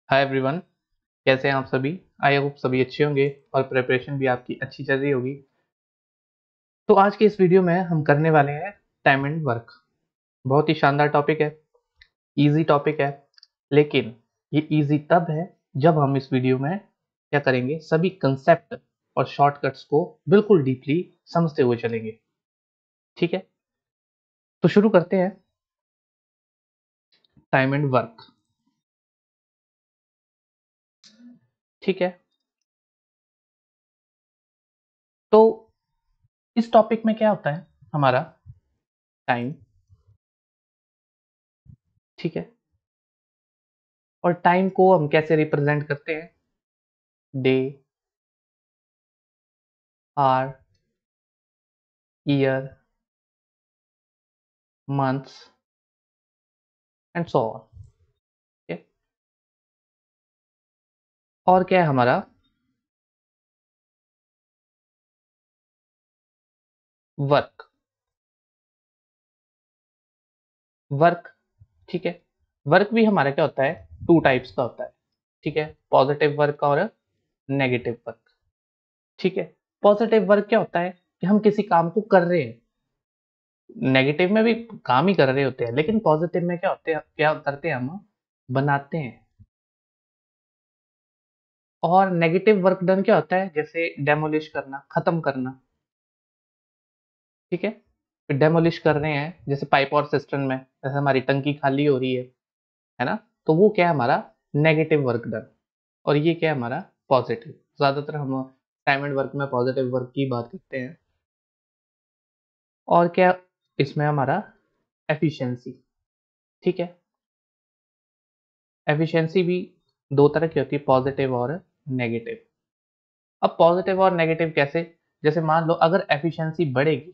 Hi everyone. कैसे हैं आप सभी? आई होप सभी अच्छे होंगे और प्रिपरेशन भी आपकी अच्छी चल रही होगी। तो आज के इस वीडियो में हम करने वाले हैं टाइम एंड वर्क। बहुत ही शानदार टॉपिक है, इजी टॉपिक है, लेकिन ये इजी तब है जब हम इस वीडियो में क्या करेंगे, सभी कंसेप्ट और शॉर्टकट्स को बिल्कुल डीपली समझते हुए चलेंगे। ठीक है, तो शुरू करते हैं। Time and work. ठीक है, तो इस टॉपिक में क्या होता है हमारा टाइम। ठीक है, और टाइम को हम कैसे रिप्रेजेंट करते हैं? Day, hour, year, months and so on. और क्या है हमारा वर्क। वर्क, ठीक है, वर्क भी हमारा क्या होता है, टू टाइप्स का होता है। ठीक है, पॉजिटिव वर्क और नेगेटिव वर्क। ठीक है, पॉजिटिव वर्क क्या होता है कि हम किसी काम को कर रहे हैं, नेगेटिव में भी काम ही कर रहे होते हैं, लेकिन पॉजिटिव में क्या होते हैं, क्या करते हैं हम, बनाते हैं। और नेगेटिव वर्क डन क्या होता है, जैसे डेमोलिश करना, खत्म करना। ठीक है, डेमोलिश कर रहे हैं जैसे पाइप और सिस्टम में, जैसे हमारी टंकी खाली हो रही है ना, तो वो क्या है हमारा नेगेटिव वर्क डन। और ये क्या है हमारा पॉजिटिव। ज़्यादातर हम टाइम एंड वर्क में पॉजिटिव वर्क की बात करते हैं। और क्या इसमें हमारा एफिशिएंसी। ठीक है, एफिशिएंसी भी दो तरह की होती है, पॉजिटिव और नेगेटिव। अब पॉजिटिव और नेगेटिव कैसे, जैसे मान लो अगर एफिशिएंसी बढ़ेगी,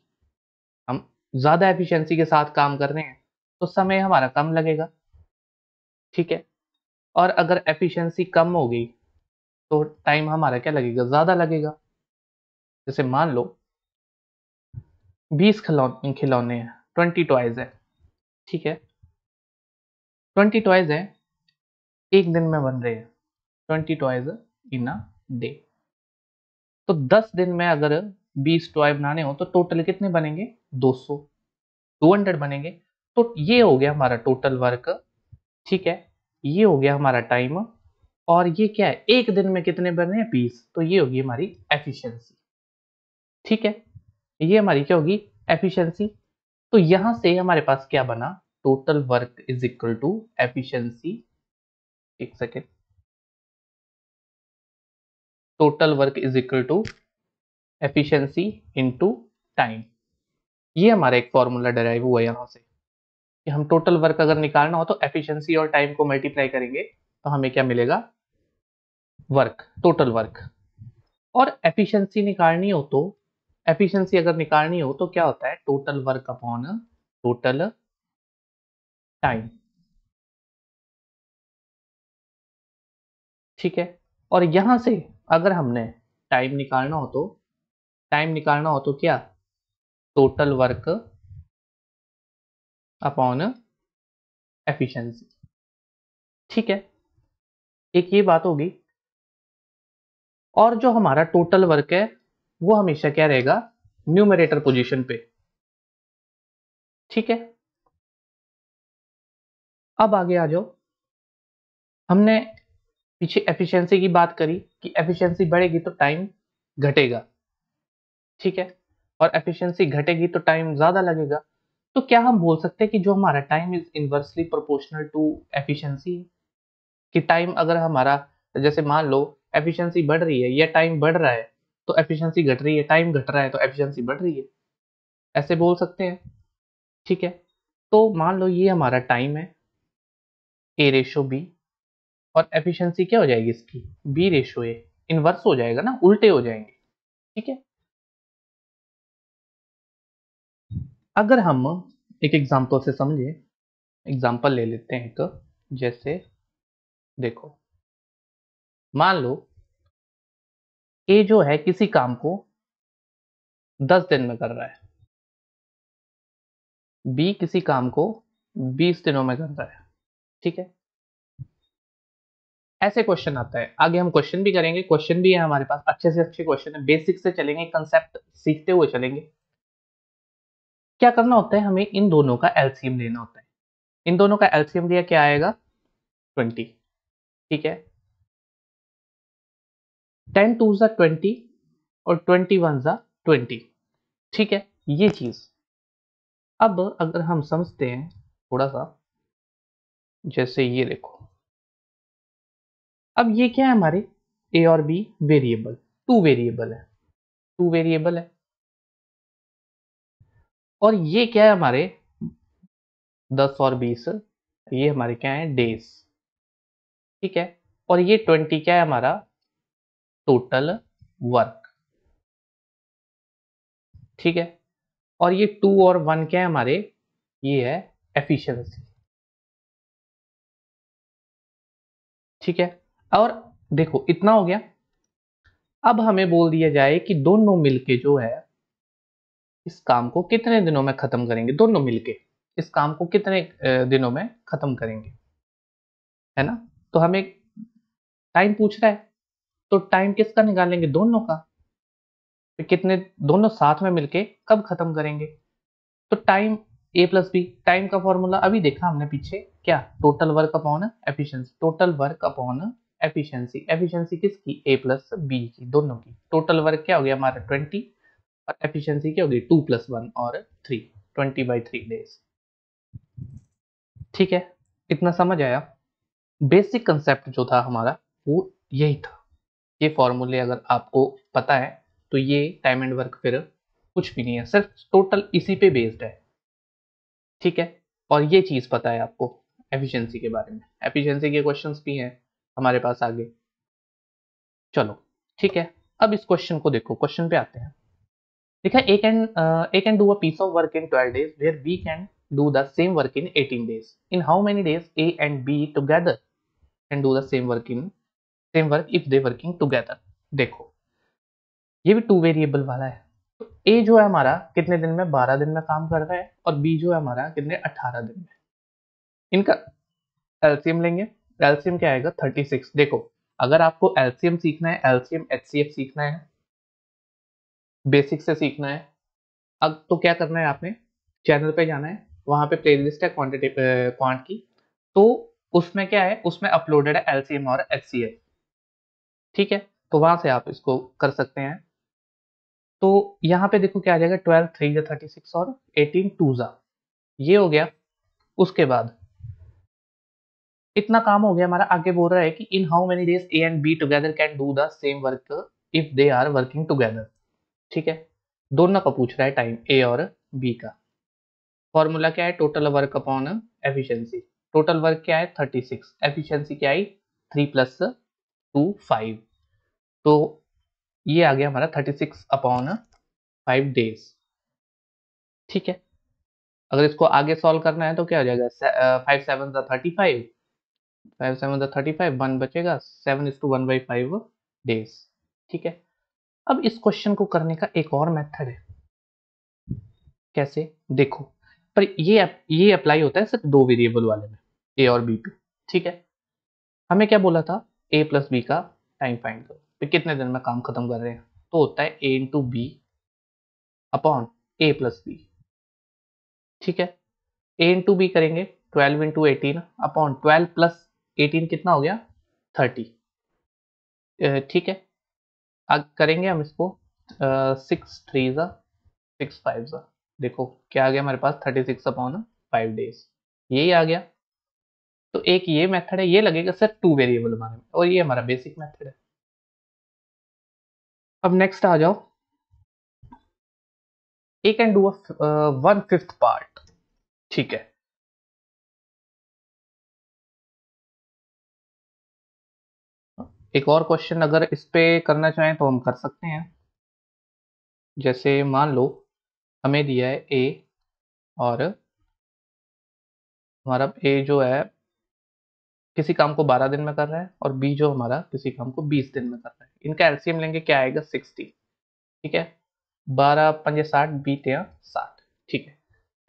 हम ज़्यादा एफिशिएंसी के साथ काम कर रहे हैं, तो समय हमारा कम लगेगा। ठीक है, और अगर एफिशिएंसी कम हो गई तो टाइम हमारा क्या लगेगा, ज़्यादा लगेगा। जैसे मान लो 20 खिलौने हैं, 20 टॉयज है। ठीक है, 20 टॉयज है, एक दिन में बन रहे हैं, 20 टॉयज इन अ डे। तो 10 दिन में अगर 20 टॉय बनाने हो तो टोटल कितने बनेंगे, 200, 200 बनेंगे। तो ये हो गया हमारा टोटल वर्क। ठीक है, ये हो गया हमारा टाइम। और ये क्या है, एक दिन में कितने बन रहे हैं, 20, तो ये होगी हमारी एफिशिएंसी। ठीक है, ये हमारी क्या होगी, एफिशिएंसी। तो यहां से हमारे पास क्या बना, total work is equal to efficiency. एक second, total work is equal to efficiency into time. ये हमारा एक फॉर्मूला डेराइव हुआ यहाँ से कि हम टोटल वर्क अगर निकालना हो तो एफिशिएंसी और टाइम को मल्टीप्लाई करेंगे तो हमें क्या मिलेगा, वर्क, टोटल वर्क। और एफिशिएंसी निकालनी हो तो, एफिशिएंसी अगर निकालनी हो तो क्या होता है, total work upon total time. ठीक है, और यहां से अगर हमने टाइम निकालना हो तो, टाइम निकालना हो तो क्या, टोटल वर्क अपॉन एफिशिएंसी। ठीक है, एक ये बात होगी। और जो हमारा टोटल वर्क है वो हमेशा क्या रहेगा, न्यूमरेटर पोजीशन पे। ठीक है, अब आगे आ जाओ। हमने पीछे एफिशिएंसी की बात करी कि एफिशिएंसी बढ़ेगी तो टाइम घटेगा। ठीक है, और एफिशिएंसी घटेगी तो टाइम ज्यादा लगेगा। तो क्या हम बोल सकते हैं कि जो हमारा time is inversely proportional to efficiency, कि टाइम अगर हमारा, जैसे मान लो एफिशिएंसी बढ़ रही है या टाइम बढ़ रहा है तो एफिशिएंसी घट रही है, टाइम घट रहा है तो एफिशिएंसी बढ़ रही है, ऐसे बोल सकते हैं। ठीक है, तो मान लो ये हमारा टाइम है, ए रेशो बी, और एफिशिएंसी क्या हो जाएगी इसकी, बी रेशो ए। इनवर्स हो जाएगा ना, उल्टे हो जाएंगे। ठीक है, अगर हम एक एग्जांपल से समझे, एग्जांपल ले लेते हैं एक, जैसे देखो, मान लो ए जो है किसी काम को 10 दिन में कर रहा है, बी किसी काम को 20 दिनों में कर रहा है। ठीक है, ऐसे क्वेश्चन आता है। आगे हम क्वेश्चन भी करेंगे, क्वेश्चन भी है हमारे पास, अच्छे से अच्छे क्वेश्चन है, बेसिक से चलेंगे, कंसेप्ट सीखते हुए चलेंगे। क्या करना होता है, हमें इन दोनों का एलसीएम लेना होता है। इन दोनों का एलसीएम लिया, क्या आएगा 20। ठीक है, 10 टू ज़ा 20 और 21 ज़ा 20। ठीक है, ये चीज। अब अगर हम समझते हैं थोड़ा सा, जैसे ये देखो, अब ये क्या है हमारे ए और बी वेरिएबल, टू वेरिएबल है, टू वेरिएबल है। और ये क्या है हमारे 10 और 20, ये हमारे क्या है डेज। ठीक है, और ये 20 क्या है हमारा टोटल वर्क। ठीक है, और ये 2 और 1 क्या है हमारे, ये है एफिशिएंसी। ठीक है, और देखो इतना हो गया। अब हमें बोल दिया जाए कि दोनों मिलके जो है इस काम को कितने दिनों में खत्म करेंगे, दोनों मिलके इस काम को कितने दिनों में खत्म करेंगे, है ना। तो हमें टाइम पूछ रहा है, तो टाइम किसका निकालेंगे, दोनों का। तो कितने, दोनों साथ में मिलके कब खत्म करेंगे। तो टाइम ए प्लस बी, टाइम का फॉर्मूला अभी देखा हमने पीछे, क्या total work upon efficiency, total work upon efficiency. Efficiency किसकी, ए प्लस बी की, दोनों की। टोटल वर्क क्या हो गया हमारा 20, और एफिशिएंसी क्या होगी 2 + 1 और 3, 20/3 डेज। ठीक है, इतना समझ आया। बेसिक कंसेप्ट जो था हमारा वो यही था। ये फॉर्मूले अगर आपको पता है तो ये टाइम एंड वर्क फिर कुछ भी नहीं है, सिर्फ टोटल इसी पे बेस्ड है। ठीक है, और ये चीज पता है आपको एफिशिएंसी के बारे में। एफिशिएंसी के क्वेश्चंस भी हैं हमारे पास आगे। चलो ठीक है, अब इस क्वेश्चन को देखो, क्वेश्चन पे आते हैं। देखा, A can do a piece of work in 12 days where B can do the same work in 18 days. In how many days A and B together can do the same work if they working together? देखो, ये भी two variable वाला है। तो A जो है हमारा कितने दिन में, 12 दिन में काम कर रहा है, और B जो है हमारा कितने, 18 दिन में। इनका एलसीएम लेंगे, एलसीएम क्या आएगा 36। देखो, अगर आपको एलसीएम सीखना है, एलसीएम एचसीएफ सीखना है, बेसिक से सीखना है, अब तो क्या करना है, आपने चैनल पे जाना है, वहां पे प्लेलिस्ट है क्वांटिटी क्वांट की, तो उसमें क्या है, उसमें अपलोडेड है एलसीएम और एचसीएफ। ठीक है, तो वहां से आप इसको कर सकते हैं। तो यहाँ पे देखो क्या आ जाएगा, 12 3 जा 36 और 18 2 जा, ये हो गया। उसके बाद इतना काम हो गया हमारा। आगे बोल रहा है कि in how many days A and B together can do the same work if they are working together. ठीक है, दोनों का पूछ रहा है टाइम, ए और बी का। फॉर्मूला क्या है, total work upon efficiency. Total work क्या है 36, एफिशिएंसी क्या आई 3 + 2 5। तो ये आ गया हमारा 36 अपॉन 5 डेज। ठीक है, अगर इसको आगे सॉल्व करना है तो क्या हो जाएगा, 5 7 35, 5 7 35, 1 बचेगा, 7:1/5 डेज। ठीक है, अब इस क्वेश्चन को करने का एक और मेथड है। कैसे, देखो, पर ये अप्लाई होता है सिर्फ दो वेरिएबल वाले में, ए और बी पे। ठीक है, हमें क्या बोला था, ए प्लस बी का टाइम फाइंड करो, तो कितने दिन में काम खत्म कर रहे हैं, तो होता है ए इंटू बी अपॉन ए प्लस बी। ठीक है, ए इंटू बी करेंगे 12 इंटू 18 अपॉन 12 + 18 कितना हो गया 30। ठीक है, अब करेंगे हम इसको 6 3 ज़ा 6 5 ज़ा, देखो क्या आ गया हमारे पास 36 अपॉन 5 डेज, यही आ गया। तो एक ये मेथड है, ये लगेगा सिर्फ टू वेरिएबल हमारे में, और ये हमारा बेसिक मेथड है। अब नेक्स्ट आ जाओ, ए कैन डू 1/5 पार्ट। ठीक है, एक और क्वेश्चन अगर इस पे करना चाहें तो हम कर सकते हैं। जैसे मान लो हमें दिया है ए, और हमारा ए जो है किसी काम को 12 दिन में कर रहा है, और बी जो हमारा किसी काम को 20 दिन में कर रहा है। इनका एलसीएम लेंगे, क्या आएगा 60। ठीक है, 12 5 60, 20 या 60। ठीक है,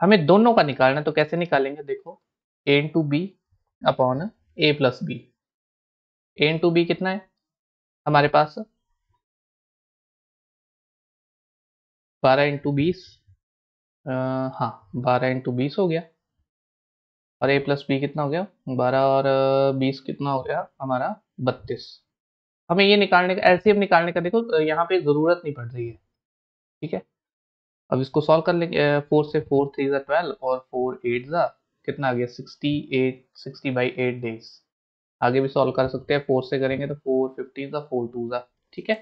हमें दोनों का निकालना है, तो कैसे निकालेंगे, देखो ए इंटू बी अपॉन ए प्लस बी। ए इंटू बी कितना है हमारे पास, 12 × 20, हाँ 12 × 20 हो गया, और ए प्लस बी कितना हो गया, 12 और 20 कितना हो गया हमारा 32। हमें ये निकालने का, एलसीएम निकालने का देखो यहाँ पे ज़रूरत नहीं पड़ रही है, ठीक है। अब इसको सॉल्व कर लेंगे, 4 से 4 3 12 और 4 8 कितना आ गया 68, 60/8 डेज। आगे भी सॉल्व कर सकते हैं, 4 से करेंगे तो 4 15 4 2 ठीक है।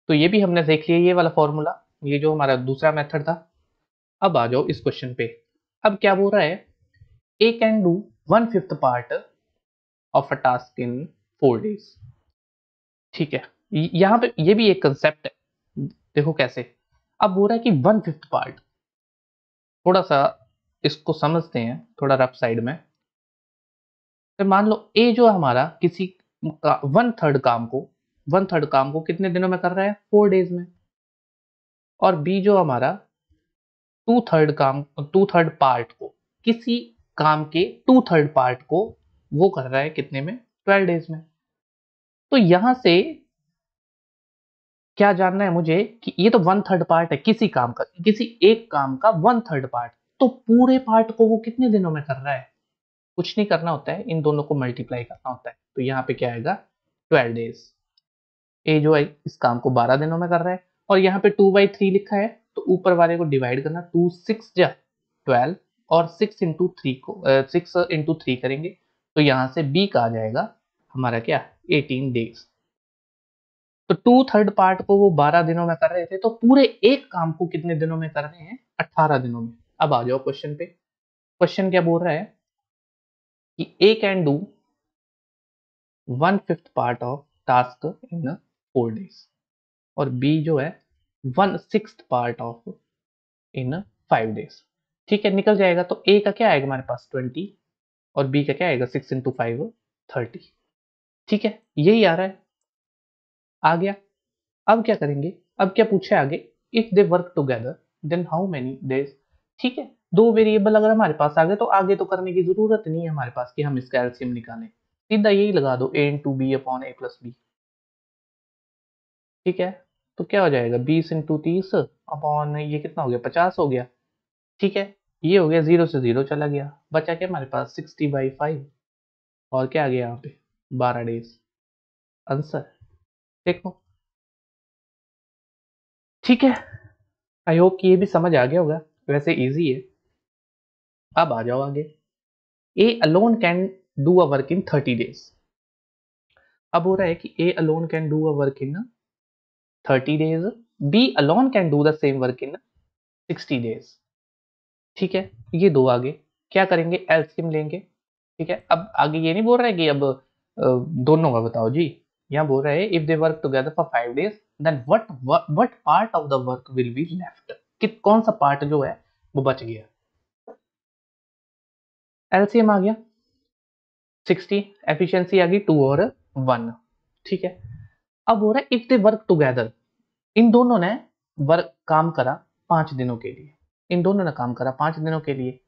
तो ये भी हमने देख लिया ये वाला फॉर्मूला, ये जो हमारा दूसरा मेथड था। अब आ जाओ इस क्वेश्चन पे। अब क्या बोल रहा है, A can do 1/5 part of a task in 4 days. ठीक है, यहाँ पे ये भी एक कंसेप्ट है, देखो कैसे। अब बोल रहा है कि 1/5 पार्ट, थोड़ा सा इसको समझते हैं थोड़ा रफ साइड में। तो मान लो ए जो हमारा किसी का 1/3 काम को कितने दिनों में कर रहा है, 4 डेज में। और बी जो हमारा 2/3 पार्ट को, किसी काम के 2/3 पार्ट को वो कर रहा है कितने में, 12 डेज में। तो यहां से क्या जानना है मुझे कि ये तो 1/3 पार्ट है किसी काम का, किसी एक काम का 1/3 पार्ट, तो पूरे पार्ट को वो कितने दिनों में कर रहा है। कुछ नहीं करना होता है, इन दोनों को मल्टीप्लाई करना होता है। तो यहाँ पे क्या आएगा 12 डेज। ए जो है इस काम को 12 दिनों में कर रहा है, और यहाँ पे 2/3 लिखा है, तो ऊपर वाले को डिवाइड करना, 2 6 जा 12, और 6 × 3 करेंगे, तो यहाँ से बी का आ जाएगा हमारा क्या 18 डेज। तो 2/3 पार्ट को वो 12 दिनों में कर रहे थे, तो पूरे एक काम को कितने दिनों में कर रहे हैं, 18 दिनों में। अब आ जाओ क्वेश्चन पे। क्वेश्चन क्या बोल रहा है कि A can do 1/5 part of task in 4 days, और बी जो है 1/6 पार्ट ऑफ इन 5 डेज। ठीक है, निकल जाएगा। तो ए का क्या आएगा हमारे पास 20, और बी का क्या आएगा 6 × 5 30। ठीक है, यही आ रहा है, आ गया। अब क्या करेंगे, अब क्या पूछे आगे, if they work together then how many days. ठीक है, दो वेरिएबल अगर हमारे पास आ गए तो आगे तो करने की जरूरत नहीं है हमारे पास कि हम इसका एलसीएम निकालें, सीधा यही लगा दो a × b upon a + b। ठीक है, तो क्या हो जाएगा 20 × 30 अपॉन ये कितना हो गया 50 हो गया। ठीक है, ये हो गया 0 से 0 चला गया, बचा क्या हमारे पास 60/5, और क्या आ गया यहाँ पे 12 डेज आंसर। देखो ठीक है, आई होप कि ये भी समझ आ गया होगा, वैसे इजी है। अब आ जाओ आगे, A alone can do a work in 30 days. अब हो रहा है कि A alone can do a work in 30 days, B alone can do the same work in 60 days. ठीक है, ये दो आगे क्या करेंगे, एलसीएम लेंगे। ठीक है, अब आगे ये नहीं बोल रहा है कि अब दोनों का बताओ जी, यहाँ बोल रहा है if they work together for 5 days then what part of the work will be left, कि कौन सा पार्ट जो है वो बच गया। एलसीएम आ गया 60, एफिशिएंसी आ गई 2 और 1। ठीक है, अब हो रहा है इफ दे वर्क टुगेदर, इन दोनों ने वर्क काम करा 5 दिनों के लिए, इन दोनों ने काम करा 5 दिनों के लिए।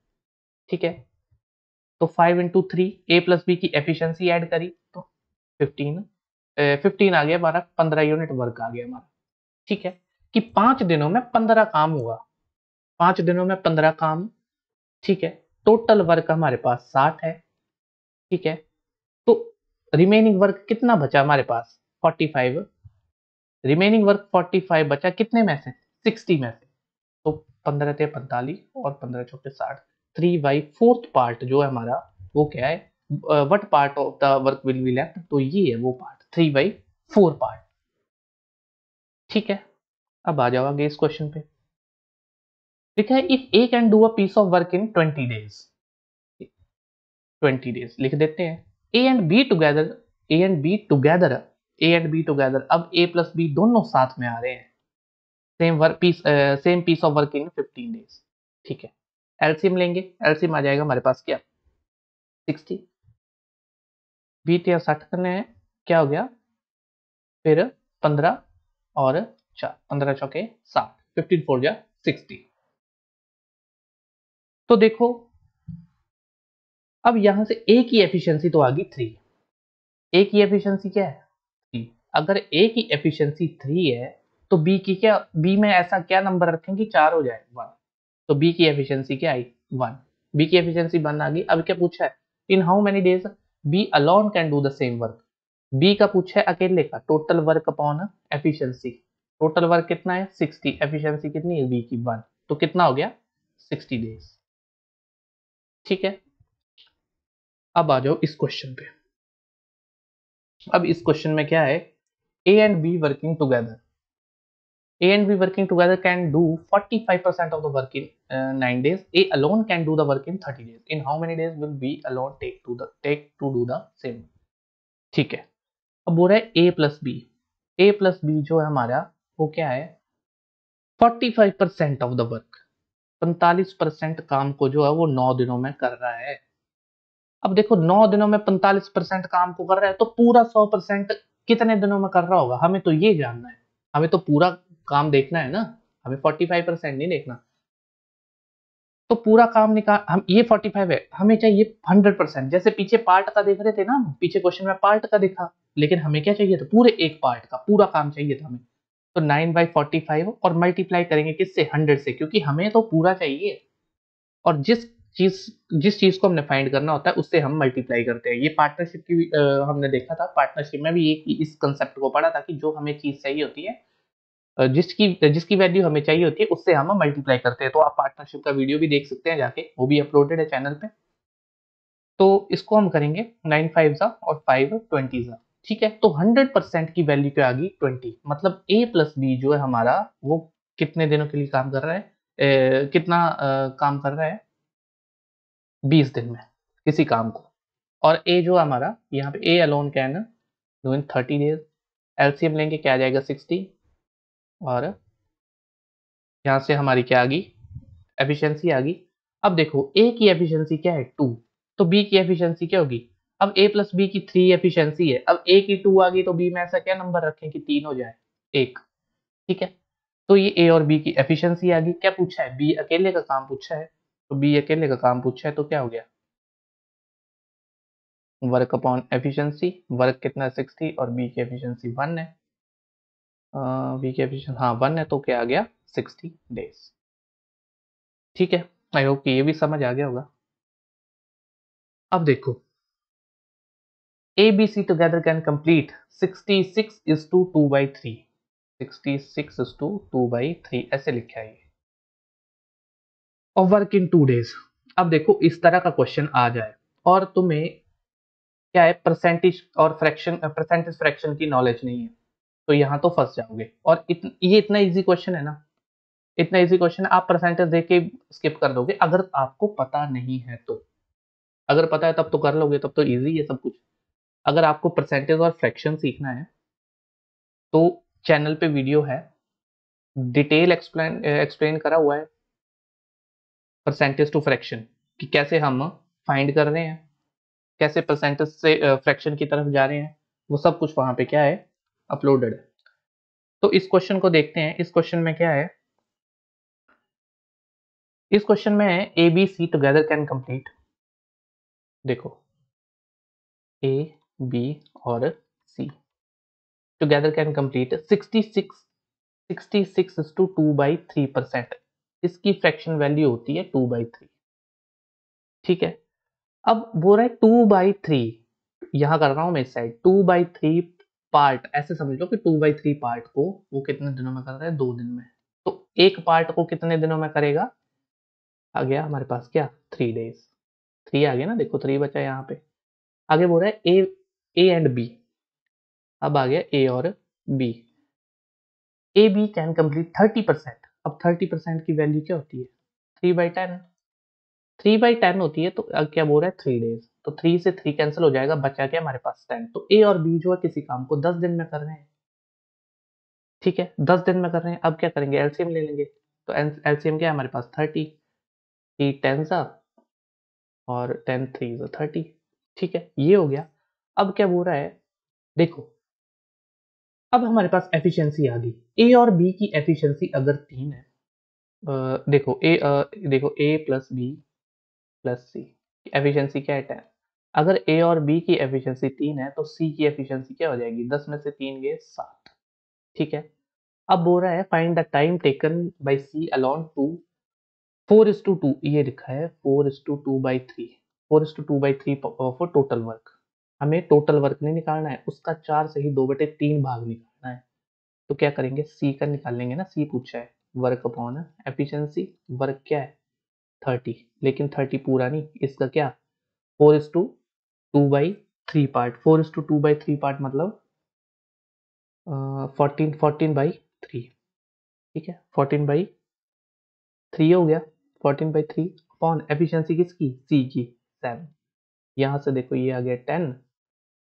ठीक है, तो 5 × 3 ए प्लस बी की एफिशिएंसी ऐड करी तो 15, 15 आ गया हमारा, 15 यूनिट वर्क आ गया हमारा। ठीक है, कि 5 दिनों में 15 काम हुआ, 5 दिनों में 15 काम। ठीक है, टोटल वर्क हमारे पास 60 है। ठीक है, तो रिमेनिंग वर्क कितना बचा हमारे पास 45, रिमेनिंग वर्क 45 बचा कितने में से 60 में से, तो 15 × 45 और 15 × 4 60, 3/4 पार्ट जो है हमारा वो क्या है, what part of the work will be left, तो ये है वो पार्ट 3/4 पार्ट। ठीक है, अब आ जाओ आगे इस क्वेश्चन पे। लिखा है if A can do a piece of work in 20 days, 20 days लिख देते हैं। A and B together, A and B together, A and B together, अब ए प्लस बी दोनों साथ में आ रहे हैं, same piece of work in 15 days. ठीक है, एलसीएम लेंगे, एलसीएम आ जाएगा हमारे पास क्या 60, 20 या 60 करने हैं, क्या हो गया फिर 15 और 4, 15 चौके 60, 15 4 जा 60। तो देखो अब यहां से ए की एफिशिएंसी तो आ गई 3, ए की एफिशिएंसी क्या है 3। अगर ए की एफिशिएंसी 3 है तो बी की क्या, बी में ऐसा क्या नंबर रखें कि 4 हो जाए 1। तो बी की एफिशिएंसी क्या आई 1। बी की एफिशिएंसी 1 आ गई। अब क्या पूछा है in how many days B alone can do the same work. B का पूछा है अकेले का total work upon efficiency. Total work कितना है 60, एफिशिएंसी कितनी है बी की 1, तो कितना हो गया 60 डेज। ठीक है, अब आ जाओ इस क्वेश्चन पे। अब इस क्वेश्चन में क्या है, A and be working together, A and B working together can do 45% of the work in 9 days. A alone can do the work in 30 days. In how many days will B alone take to do the same? ठीक है, अब बोल रहा है A plus B. A plus B जो है हमारा वो क्या है 45% ऑफ द वर्क, 45% काम को जो है वो 9 दिनों में कर रहा है। अब देखो 9 दिनों में 45% काम को कर रहा है तो पूरा 100% कितने दिनों में कर रहा होगा, हमें तो ये जानना है। हमें तो पूरा काम देखना है ना, हमें 45% नहीं देखना। तो पूरा काम निकाल, हम ये 45 है, हमें चाहिए 100%। जैसे पीछे पार्ट का देख रहे थे ना, पीछे क्वेश्चन में पार्ट का दिखा, लेकिन हमें क्या चाहिए था पूरे एक पार्ट का पूरा काम चाहिए था हमें। तो 9/45 और मल्टीप्लाई करेंगे किससे 100 से, क्योंकि हमें तो पूरा चाहिए। और जिस चीज को हमने फाइंड करना होता है उससे हम मल्टीप्लाई करते हैं। ये पार्टनरशिप की हमने देखा था, पार्टनरशिप में भी इस कंसेप्ट को पढ़ा था कि जो हमें चीज चाहिए होती है, जिसकी जिसकी वैल्यू हमें चाहिए होती है उससे हम मल्टीप्लाई करते हैं। तो आप पार्टनरशिप का वीडियो भी देख सकते हैं जाके, वो भी अपलोडेड है चैनल पे। तो इसको हम करेंगे 9 5 ज़ा और 5 20 ज़ा। ठीक है, तो 100% की वैल्यू क्या आ गई 20। मतलब ए प्लस बी जो है हमारा वो कितने दिनों के लिए काम कर रहा है, कितना काम कर रहा है 20 दिन में किसी काम को। और ए जो हमारा यहाँ पे ए alone can do in 30 days. LCM लेंगे क्या आ जाएगा 60, और यहाँ से हमारी क्या आ गई एफिशिएंसी आ गई। अब देखो ए की एफिशिएंसी क्या है 2, तो बी की एफिशिएंसी क्या होगी। अब ए प्लस बी की 3 एफिशिएंसी है, अब ए की 2 आ गई तो बी में ऐसा क्या नंबर रखें कि 3 हो जाए 1। ठीक है, तो ये ए और बी की एफिशिएंसी आ गई। क्या पूछा है बी अकेले का काम पूछा है, तो बी अकेले का काम पूछा है तो क्या हो गया वर्क अपॉन एफिशिएंसी। वर्क कितना है 60 और बी की एफिशिएंसी 1 है। बी की एफिशिएंसी हाँ 1 है, तो क्या आ गया 60 डेज। ठीक है, आई होप कि ये भी समझ आ गया होगा। अब देखो A, B, C together can complete 66 is to 2/3। 66 is to 2/3 ऐसे लिखा है ये, और वर्क इन 2 डेज। अब देखो इस तरह का क्वेश्चन आ जाए और तुम्हें क्या है परसेंटेज और परसेंटेज फ्रैक्शन की नॉलेज नहीं है, तो यहाँ तो फंस जाओगे। और ये इतना इजी क्वेश्चन है ना, इतना इजी क्वेश्चन है, आप परसेंटेज देख के स्किप कर दोगे अगर आपको पता नहीं है तो। अगर पता है तब तो कर लोगे, तब तो इजी है सब कुछ। अगर आपको परसेंटेज और फ्रैक्शन सीखना है तो चैनल पे वीडियो है, डिटेल एक्सप्लेन करा हुआ है परसेंटेज टू फ्रैक्शन, कि कैसे हम फाइंड कर रहे हैं, कैसे परसेंटेज से फ्रैक्शन की तरफ जा रहे हैं, वो सब कुछ वहां पे क्या है अपलोडेड है। तो इस क्वेश्चन को देखते हैं। इस क्वेश्चन में क्या है, इस क्वेश्चन में A B C together can complete. देखो ए बी और C together can complete 66 is to 2/3%। इसकी फ्रैक्शन वैल्यू होती है 2/3। ठीक है, अब बोल रहा है 2/3, यहां कर रहा हूं मैं इस साइड 2/3 पार्ट, ऐसे समझ लो कि 2/3 पार्ट को वो कितने दिनों में कर रहा है 2 दिन में। तो एक पार्ट को कितने दिनों में करेगा, आ गया हमारे पास क्या 3 डेज। 3 आ गया ना, देखो 3 बचा यहाँ पे। आगे बोल रहा है ए एंड बी, अब आ गया ए और B. A B can complete 30%। अब 30% की वैल्यू क्या होती है 3/10। 3/10 होती है, तो क्या बोल रहा है 3 डेज, तो 3 से 3 कैंसिल हो जाएगा, बचा क्या हमारे पास 10। तो ए और बी जो है किसी काम को 10 दिन में कर रहे हैं। ठीक है, 10 दिन में कर रहे हैं। अब क्या करेंगे एलसीएम ले लेंगे, तो एलसीएम क्या है हमारे पास 30, 10 सा और 10 3 सा 30। ठीक है, ये हो गया। अब क्या बोल रहा है देखो, अब हमारे पास एफिशिएंसी आ गई। ए और बी की एफिशिएंसी अगर 3 है, देखो ए प्लस बी प्लस सी एफिशिएंसी क्या है 10। अगर ए और बी की एफिशिएंसी 3 है तो सी की एफिशिएंसी क्या हो जाएगी, 10 में से 3 गए 7। ठीक है, अब बोल रहा है find the time taken by C alone to 4:2, ये लिखा है 4:2/3, 4:2/3 फॉर टोटल वर्क। हमें टोटल वर्क नहीं निकालना है, उसका 4 से ही 2/3 भाग निकालना है। तो क्या करेंगे, सी का निकाल लेंगे ना, सी पूछा है वर्क अपॉन एफिशिएंसी। वर्क क्या है 30, लेकिन 30 पूरा नहीं, इसका क्या 4:2/3 पार्ट, 4:2/3 पार्ट मतलब 14/3। ठीक है, 14/3 हो गया, 14/3 अपॉन एफिशिएंसी किसकी, सी की 7। यहाँ से देखो ये आ गया 10,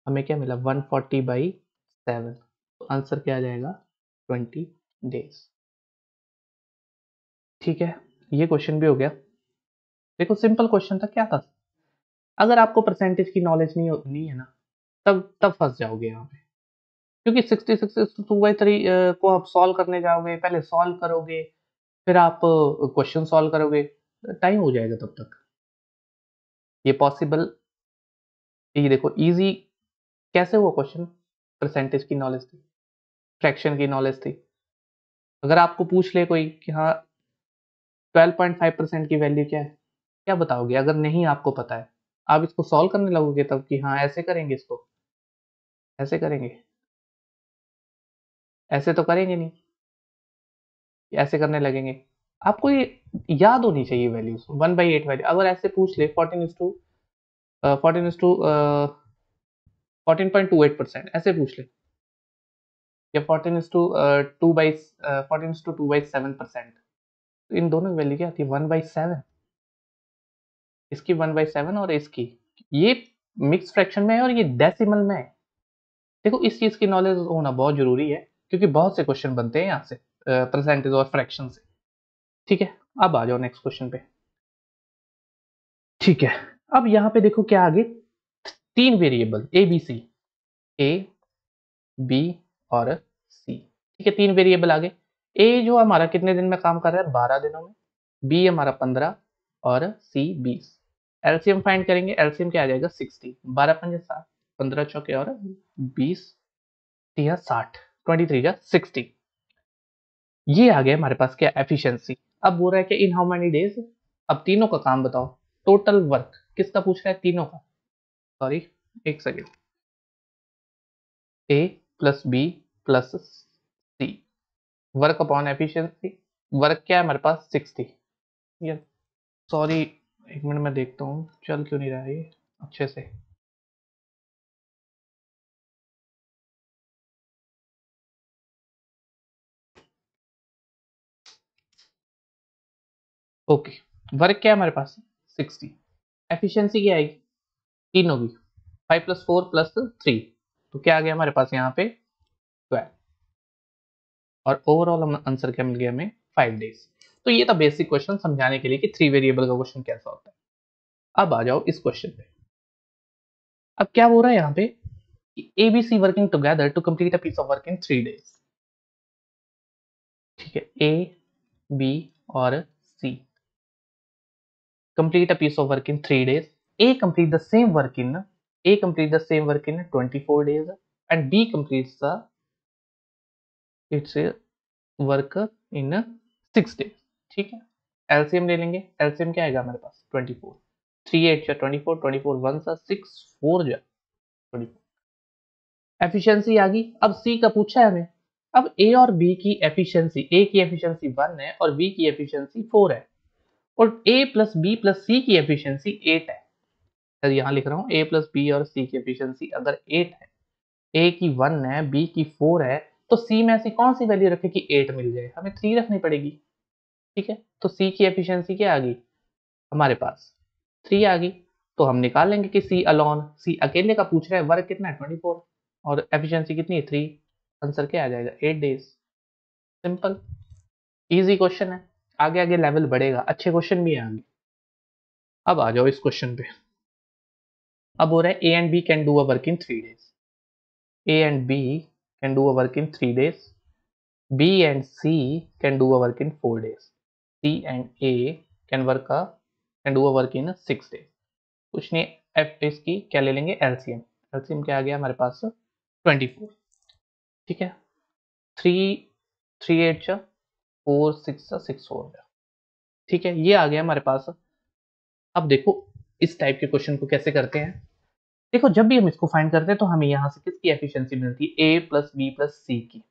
हमें क्या मिला 140/7। तो आंसर क्या आ जाएगा 20 डेज। ठीक है, ये क्वेश्चन भी हो गया। देखो सिंपल क्वेश्चन था, क्या था, अगर आपको परसेंटेज की नॉलेज नहीं है ना, तब फंस जाओगे यहाँ पे, क्योंकि 66/3 को आप सॉल्व करने जाओगे, पहले सॉल्व करोगे, फिर आप क्वेश्चन सॉल्व करोगे, टाइम हो जाएगा तब तक। ये पॉसिबल, ये देखो इजी कैसे हुआ क्वेश्चन, परसेंटेज की नॉलेज थी, फ्रैक्शन की नॉलेज थी। अगर आपको पूछ ले कोई कि हाँ 12.5% की वैल्यू क्या है, क्या बताओगे अगर नहीं आपको पता है, आप इसको सॉल्व करने लगोगे तब कि हाँ ऐसे करेंगे, इसको ऐसे करेंगे, ऐसे तो करेंगे नहीं, ऐसे करने लगेंगे। आपको ये याद होनी चाहिए वैल्यूज, 1/8 वैल्यू अगर ऐसे पूछ ले 14:14.28% ऐसे पूछ ले, या 14:2/7%, तो इन दोनों की वैल्यू क्या आती है 1/7, इसकी 1/7 और इसकी, ये मिक्स फ्रैक्शन में है और ये डेसिमल में है। देखो इस चीज की नॉलेज होना बहुत जरूरी है, क्योंकि बहुत से क्वेश्चन बनते हैं यहाँ से परसेंटेज और फ्रैक्शन से। ठीक है, अब आ जाओ नेक्स्ट क्वेश्चन पे। ठीक है, अब यहाँ पे देखो क्या आगे, 3 variable A B C, A B और सी। ठीक है, 3 वेरिएबल आगे। ए जो हमारा कितने दिन में काम कर रहा है 12 दिनों में, बी हमारा 15 और सी 20। एलसीएम फाइंड करेंगे, एलसीएम क्या आ जाएगा 60, 12 पंजे 7, 15 चौके और 20 या 60, 23 या 60। ये आ गया हमारे पास क्या एफिशिएंसी। अब बोल रहा है कि इन हाउ मेनी डेज, अब तीनों का काम बताओ, टोटल वर्क किसका पूछ रहा है, तीनों का, सॉरी एक सेकेंड, ए प्लस बी प्लस सी, वर्क अपॉन एफिशिएंसी। वर्क क्या है हमारे पास 60, ये सॉरी एक मिनट में देखता हूँ चल क्यों नहीं रहा है ये अच्छे से। ओके, वर्क क्या है हमारे पास 60, एफिशिएंसी क्या आएगी तीनों की 5+4+3, तो क्या आ गया हमारे पास यहाँ पे 12, और ओवरऑल हम आंसर क्या मिल गया हमें 5 डेज। तो ये था बेसिक क्वेश्चन समझाने के लिए कि 3 वेरिएबल का क्वेश्चन कैसा होता है। अब आ जाओ इस क्वेश्चन पे। अब क्या बोल रहा है यहाँ पे, A B C working together to complete a piece of work in 3 days. ठीक है, ए बी और सी complete a piece of work in 3 days. A complete the same work in A complete the same work in 24 days and B completes the its work in 6 days. ठीक है, LCM ले लेंगे, LCM क्या आएगा हमारे पास 24, 3 8 जा 24, 24 1 सा 6 4 जा 24। एफिशिएंसी आ गई। अब सी का पूछा है हमें, अब ए और बी की एफिशिएंसी, ए की एफिशिएंसी 1 है और बी की एफिशिएंसी 4 है, और ए प्लस बी प्लस सी की एफिशिएंसी 8 है। यहाँ लिख रहा हूँ ए प्लस बी और सी की एफिशिएंसी अगर 8 है, ए की 1 है बी की 4 है, तो सी में ऐसी कौन सी वैल्यू रखे कि 8 मिल जाए, हमें 3 रखनी पड़ेगी। ठीक है, तो सी की एफिशिएंसी क्या आ गई हमारे पास 3 आ गई, तो हम निकाल लेंगे कि सी अलॉन, सी अकेले का पूछ रहा है, वर्क कितना है 24 और एफिशिएंसी कितनी है 3, आंसर क्या आ जाएगा 8 डेज। सिंपल इजी क्वेश्चन है, आगे आगे लेवल बढ़ेगा, अच्छे क्वेश्चन भी आएंगे। अब आ जाओ इस क्वेश्चन पे। अब हो रहा है A and B can do a work in 3 days, A and B can do a work in 3 days. B and C can do a work in 4 days. C and A can do a work in 6 days. कुछ नहीं, इसकी क्या ले लेंगे, LCM. LCM क्या आ गया हमारे पास 24, ठीक है। 3 8 4 6 6 हो गया, ठीक है। ये आ गया हमारे पास। अब देखो इस टाइप के क्वेश्चन को कैसे करते हैं। देखो जब भी हम इसको फाइंड करते हैं तो हमें यहाँ से किसकी एफिशिएंसी मिलती है, ए प्लस बी प्लस सी की।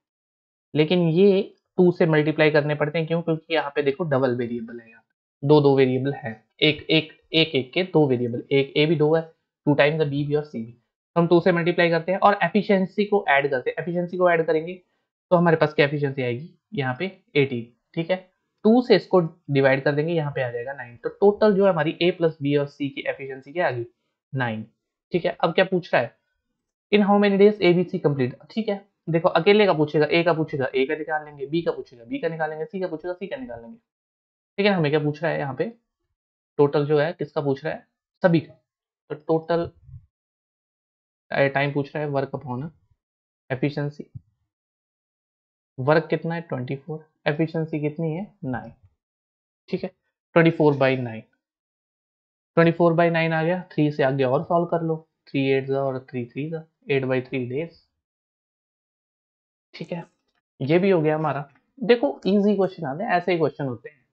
लेकिन ये 2 से मल्टीप्लाई करने पड़ते हैं, क्यों? क्योंकि यहाँ पे देखो डबल वेरिएबल है, यहाँ दो वेरिएबल है, एक के दो वेरिएबल, एक ए भी 2 है, 2 टाइम्स बी भी और सी भी। हम 2 से मल्टीप्लाई करते हैं और एफिशिएंसी को ऐड करते हैं। एफिशिएंसी को ऐड करेंगे तो हमारे पास क्या एफिशिएंसी आएगी, यहाँ पे 18, ठीक है। 2 से इसको डिवाइड कर देंगे, यहाँ पे आ जाएगा 9। तो टोटल जो है हमारी ए प्लस बी और सी की एफिशिएंसी क्या आ गई, 9, ठीक है। अब क्या पूछ रहा है, in how many days ABC complete, ठीक है। देखो अकेले का पूछेगा, ए का पूछेगा, ए का निकाल लेंगे, बी का पूछेगा, बी का निकालेंगे, सी का पूछेगा, सी का निकाल लेंगे, ठीक है। हमें क्या पूछ रहा है यहाँ पे, टोटल जो है किसका पूछ रहा है, सभी का। तो टोटल टाइम पूछ रहा है वर्क अपॉन एफिशिएंसी। वर्क कितना है 24, एफिशिएंसी कितनी है 9, ठीक है। 24/9, 24/9 आ गया। 3 से आगे और सॉल्व कर लो, 3 8 और 3 3 8/3 डेज, ठीक है। ये भी हो गया हमारा। देखो इजी क्वेश्चन आते हैं, ऐसे ही क्वेश्चन होते हैं।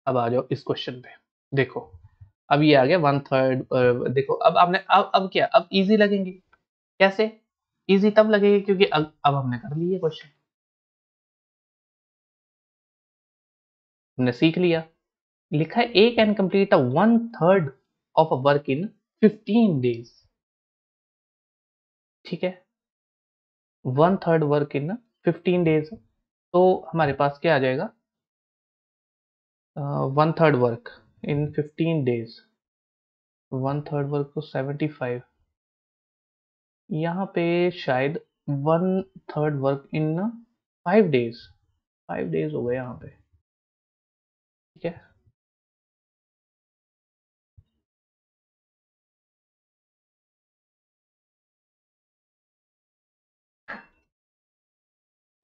अब आ जाओ इस क्वेश्चन पे। देखो अब ये आ गया 1/3। देखो अब आपने अब क्या, अब इजी लगेंगे। कैसे इजी तब लगेगी, क्योंकि अब हमने कर लिए क्वेश्चन, हमने सीख लिया। लिखा है A can complete 1/3 of a work in 15 days, ठीक है। 1/3 वर्क इन 15 डेज, तो हमारे पास क्या आ जाएगा, 1/3 वर्क इन 15 डेज, 1/3 वर्क को 75, यहाँ पे शायद 1/3 वर्क इन 5 डेज, 5 डेज हो गए यहाँ पे, ठीक है।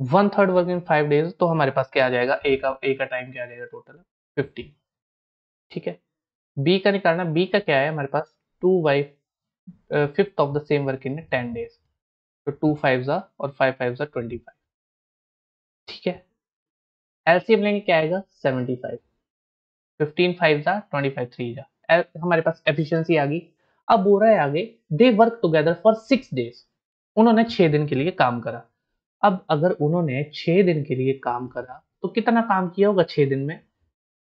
1/3 वर्क इन 5 डेज, तो हमारे पास क्या आ जाएगा, ए का टाइम क्या आ जाएगा टोटल 50, ठीक है। बी का निकालना, बी का क्या है हमारे पास 2/5 of the same work in 10 days, तो 2 5 और 5 5 25, ठीक है। एलसीएम लेंगे क्या आएगा 75, 15 5 25 3 हमारे पास एफिशिएंसी आ गई। अब हो रहा है आगे, दे वर्क टुगेदर फॉर 6 डेज, उन्होंने 6 दिन के लिए काम करा। अब अगर उन्होंने 6 दिन के लिए काम करा तो कितना काम किया होगा 6 दिन में,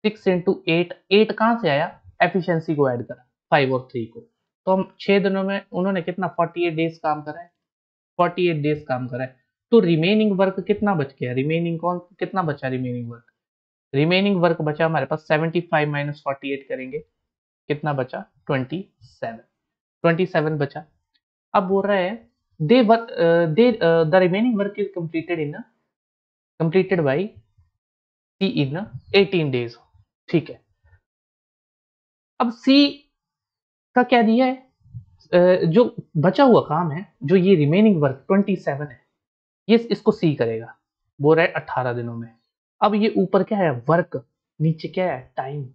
6 इंटू 8, 8 कहाँ से आया, एफिशिएंसी को ऐड करा 5 और 3 को, तो हम 6 दिनों में उन्होंने कितना 48 डेज काम करा है, 48 डेज काम करा है। तो रिमेनिंग वर्क कितना बच गया, रिमेनिंग कौन कितना बचा, रिमेनिंग वर्क, रिमेनिंग वर्क बचा हमारे पास 75 माइनस 48 करेंगे, कितना बचा 27, 27 बचा। अब बोल रहा है they work they the remaining work is completed by C in 18 days, ठीक है। अब सी का क्या दिया है, जो बचा हुआ काम है, जो ये रिमेनिंग वर्क 27 है, ये इसको सी करेगा, बोल रहा है 18 दिनों में। अब ये ऊपर क्या है वर्क, नीचे क्या है टाइम,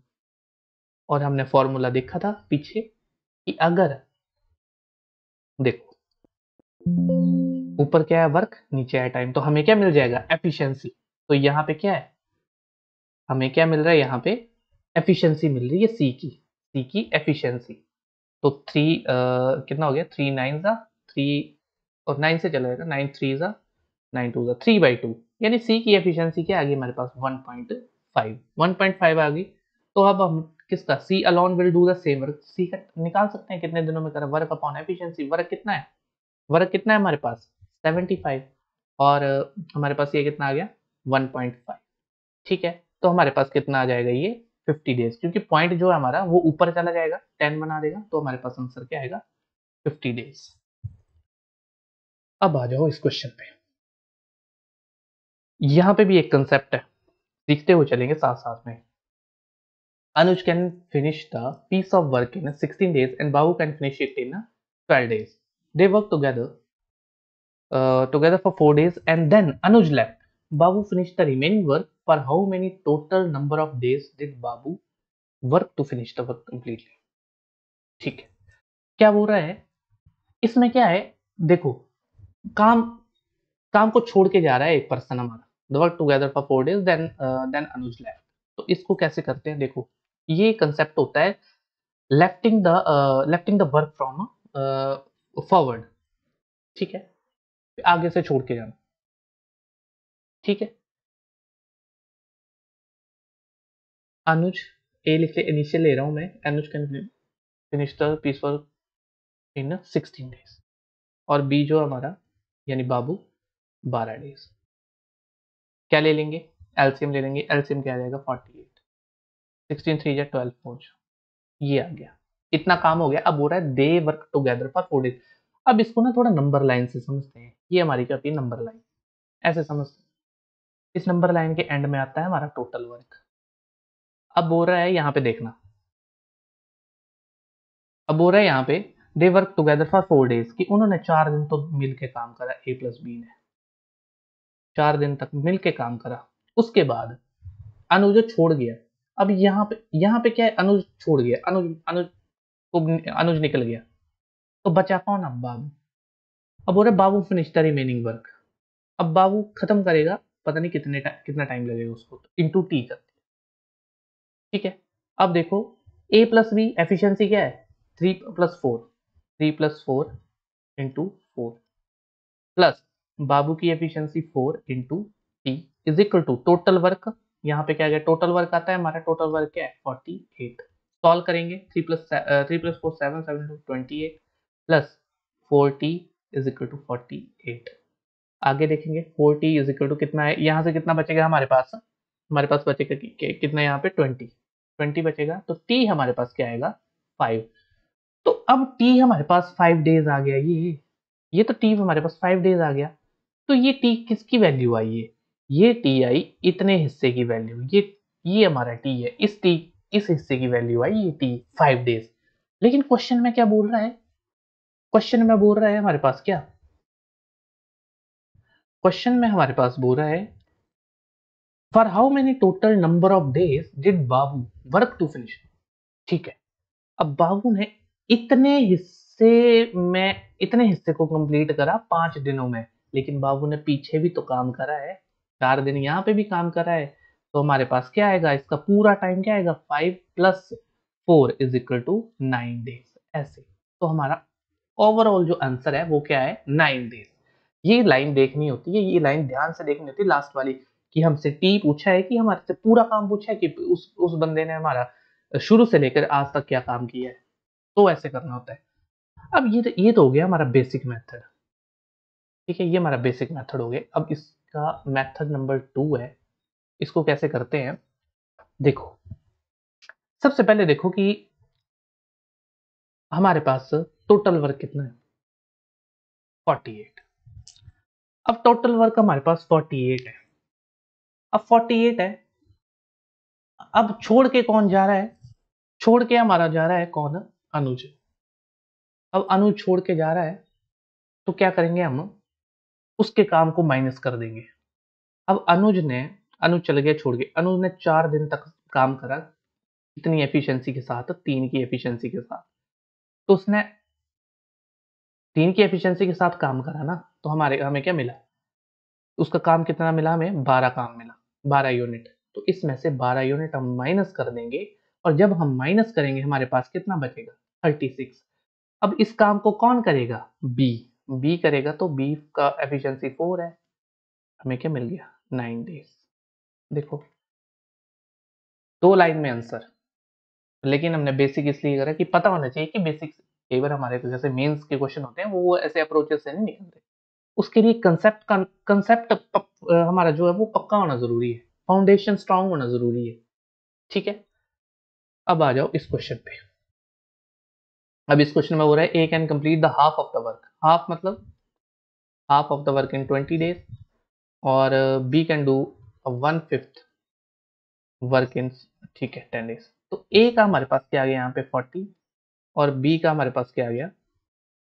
और हमने फॉर्मूला देखा था पीछे कि अगर देखो ऊपर क्या है वर्क, नीचे है टाइम, तो हमें क्या मिल जाएगा एफिशिएंसी। तो यहाँ पे क्या है, हमें क्या मिल रहा है, यहाँ पे एफिशिएंसी मिल रही है सी की एफिशिएंसी। तो 3 कितना हो गया, 3 9 3 और 9 से चला जाएगा, 9 3 9 2 3/2, यानी सी की एफिशिएंसी क्या आ गई हमारे पास 1.5, 1.5 आ गई। तो अब हम किसका, C alone will do the same work, C का निकाल सकते हैं कितने दिनों में करा, वर्क अपॉन एफिशिएंसी। वर्क कितना है, वर्क कितना है हमारे पास 75, और हमारे पास ये कितना आ गया 1.5, ठीक है। तो हमारे पास कितना आ जाएगा ये 50 डेज, क्योंकि पॉइंट जो है हमारा वो ऊपर चला जाएगा 10 बना देगा, तो हमारे पास आंसर क्या आएगा 50 डेज। अब आ जाओ इस क्वेश्चन पे, यहाँ पे भी एक कंसेप्ट है, सीखते हुए चलेंगे साथ साथ में। Anuj can finish the piece of work in 16 days and Babu can finish it in 12 days. They work together for 4 days and then Anuj left. Babu finished the remaining work. For how many total number of days did Babu work to finish the work completely. ठीक है, क्या बोल रहा है इसमें, क्या है देखो, काम काम को छोड़ के जा रहा है एक पर्सन हमारा, the work together for 4 days, then Anuj left. तो इसको कैसे करते हैं, देखो ये कंसेप्ट होता है lifting the work from forward. ठीक है, आगे से छोड़ के जाना। ठीक है, अनुज, ए लिख ले, इनिशियल ले रहा हूं मैं, Anuj can finish the piece work in 16 days, और बी जो हमारा यानी बाबू 12 days। क्या ले लेंगे, एलसीएम ले लेंगे, एलसीएम क्या आ जाएगा 48, 16 3 या 12 4, ये आ गया। इतना काम हो गया। अब हो रहा है they work together for 4 days। अब इसको ना थोड़ा नंबर लाइन से समझते हैं, ये हमारी क्या होती है नंबर लाइन, ऐसे समझते हैं। इस नंबर लाइन के एंड में आता है हमारा टोटल वर्क। अब बोल रहा है यहाँ पे देखना, अब बोल रहा है यहाँ पे दे वर्क टुगेदर फॉर 4 days, कि उन्होंने 4 दिन तो मिलके काम करा, ए प्लस बी ने 4 दिन तक मिलके काम करा। उसके बाद अनुज छोड़ गया। अब यहाँ पे क्या है, अनुज छोड़ गया, अनुज अनुज अनुज निकल गया, तो बचा कौन, अब बाबू। अब बोल रहे बाबू फिनिश द रिमेनिंग वर्क। अब बाबू खत्म करेगा, पता नहीं कितना टाइम लगेगा उसको, तो इंटू टी कर। ठीक है, अब देखो ए प्लस बी एफिशिएंसी क्या है, 3 + 4, 3 + 4 इंटू 4, प्लस बाबू की efficiency 4 into T is equal to total work. यहाँ पे क्या गया, टोटल वर्क आता है हमारा, टोटल वर्क क्या है 48। सॉल्व करेंगे, 3 + 4 7 7 2 28 plus 4t is equal to 48। आगे देखेंगे 4t इज इक्वल टू कितना है, यहाँ से कितना बचेगा हमारे पास बचेगा कितना, यहाँ पे 20 बचेगा, तो t हमारे पास क्या आएगा 5। तो अब t हमारे पास 5 days आ गया, ये तो t हमारे पास 5 days आ गया। तो ये t किसकी वैल्यू आई है, ये t आई इतने हिस्से की वैल्यू, ये हमारा t है, इस हिस्से की वैल्यू आई, ये t 5 days। लेकिन क्वेश्चन में क्या बोल रहा है, क्वेश्चन में बोल रहा है हमारे पास क्या, क्वेश्चन में हमारे पास बोल रहा है for how many total number of days did Babu work to finish. ठीक है, अब बाबू ने इतने हिस्से इतने हिस्से को कंप्लीट करा 5 दिनों में, लेकिन बाबू ने पीछे भी तो काम करा है, 4 दिन यहाँ पे भी काम करा है। तो हमारे पास क्या आएगा, इसका पूरा टाइम क्या आएगा, 5 + 4 इज इक्वल टू 9 days। ऐसे तो हमारा ओवरऑल जो आंसर है वो क्या है 9 days। ये लाइन देखनी होती है, ये लाइन ध्यान से देखनी होती है लास्ट वाली, कि हमसे टी पूछा है, कि हमारे से पूरा काम पूछा है, कि उस बंदे ने हमारा शुरू से लेकर आज तक क्या काम किया है, तो ऐसे करना होता है। अब ये तो हो गया हमारा बेसिक मेथड। ठीक है, ये हमारा बेसिक मेथड हो गया। अब इसका मेथड नंबर 2 है, इसको कैसे करते हैं, देखो सबसे पहले देखो कि हमारे पास टोटल वर्क कितना है 48। अब टोटल वर्क हमारे पास 48 है, अब 48 है, अब छोड़ के कौन जा रहा है, छोड़ के हमारा जा रहा है कौन, अनुज। अब अनुज छोड़ के जा रहा है, तो क्या करेंगे हम, उसके काम को माइनस कर देंगे। अब अनुज चल गया छोड़ के, अनुज ने 4 दिन तक काम करा, इतनी एफिशिएंसी के साथ, 3 की एफिशिएंसी के साथ, तो उसने 3 की एफिशिएंसी के साथ काम करा ना, तो हमें क्या मिला, उसका काम कितना मिला, हमें 12 काम मिला, 12 यूनिट। तो इसमें से 12 यूनिट हम माइनस कर देंगे, और जब हम माइनस करेंगे हमारे पास कितना बचेगा 36। अब इस काम को कौन करेगा, बी, बी करेगा, तो बी का एफिशिएंसी 4 है, हमें क्या मिल गया 9 days। देखो 2 लाइन में आंसर, लेकिन हमने बेसिक इसलिए करा कि पता होना चाहिए कि बेसिक, कई बार हमारे जैसे मेंस के क्वेश्चन होते हैं वो ऐसे अप्रोचेस से नहीं निकलते, उसके लिए कंसेप्ट हमारा जो है वो पक्का होना जरूरी है, फाउंडेशन स्ट्रांग होना जरूरी है। ठीक है, अब आ जाओ इस क्वेश्चन पे। अब इस क्वेश्चन में हो रहा है A can complete the half of the work, half मतलब half of the work in 20 days, और B can do 1/5 work in, ठीक है 10 days। तो ए का हमारे पास क्या आ गया यहाँ पे 40, और बी का हमारे पास क्या आ गया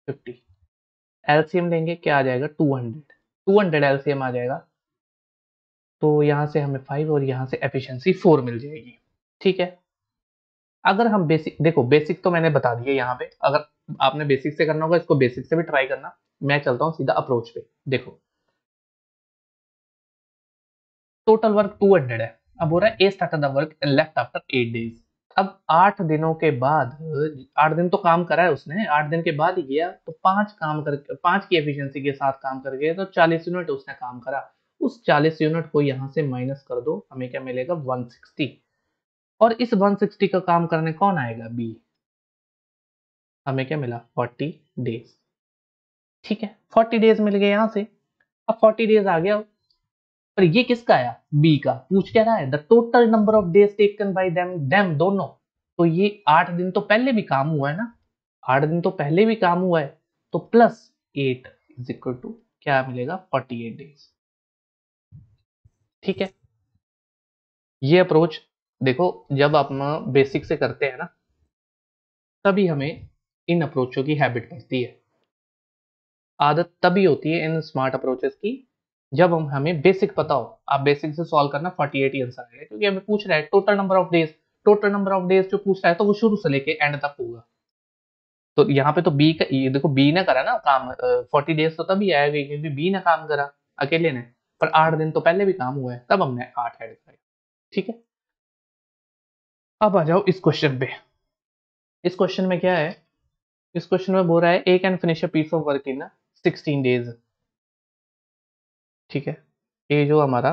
50। एलसीएम लेंगे, क्या आ जाएगा 200, 200 एलसीएम आ जाएगा, तो यहाँ से हमें 5 और यहाँ से एफिशिएंसी 4 मिल जाएगी। ठीक है, अगर हम बेसिक, देखो बेसिक तो मैंने बता दिया यहाँ पे, अगर आपने बेसिक से करना होगा इसको बेसिक से भी ट्राई करना। मैं चलता हूँ सीधा अप्रोच पे। देखो टोटल वर्क 200 है। अब हो रहा है A started the work and left after 8 days. अब 8 दिनों के बाद, 8 दिन तो काम करा है उसने, 8 दिन के बाद ही गया तो 5 की एफिशिएंसी के साथ काम कर गया तो 40 यूनिट उसने काम करा। उस 40 यूनिट को यहाँ से माइनस कर दो, हमें क्या मिलेगा 160। और इस 160 का काम करने कौन आएगा, बी। हमें क्या मिला 40 डेज। ठीक है 40 डेज मिल गए यहाँ से। अब 40 डेज आ गया, पर ये किसका आया, बी का। पूछ क्या रहा है, the total number of days taken by them दोनों। तो ये 8 दिन तो पहले भी काम हुआ है ना, 8 दिन तो पहले भी काम हुआ है, तो प्लस 8 इज इक्वल टू क्या मिलेगा 48 डेज। ठीक है, ये अप्रोच देखो, जब आप बेसिक से करते हैं ना तभी हमें इन अप्रोचों की हैबिट पड़ती है। आदत तभी होती है इन स्मार्ट अप्रोचेस की जब हमें बेसिक पता हो। आप बेसिक से सॉल्व करना 48 ही आंसर आएगा, क्योंकि हमें पूछ रहा है total number of days. Total number of days जो पूछ रहा है तो वो शुरू से लेके एंड तक होगा। तो यहाँ पे तो बी का, ये देखो बी ने करा ना काम, 40 डेज तो तभी आएगा क्योंकि बी ने काम करा अकेले ने। पर 8 दिन तो पहले भी काम हुआ है, तब हमने 8 ऐड कराया। ठीक है, अब आ जाओ इस क्वेश्चन पे। इस क्वेश्चन में क्या है, इस क्वेश्चन में बोल रहा है A can finish a piece of work in 16 days. ठीक है, ये जो हमारा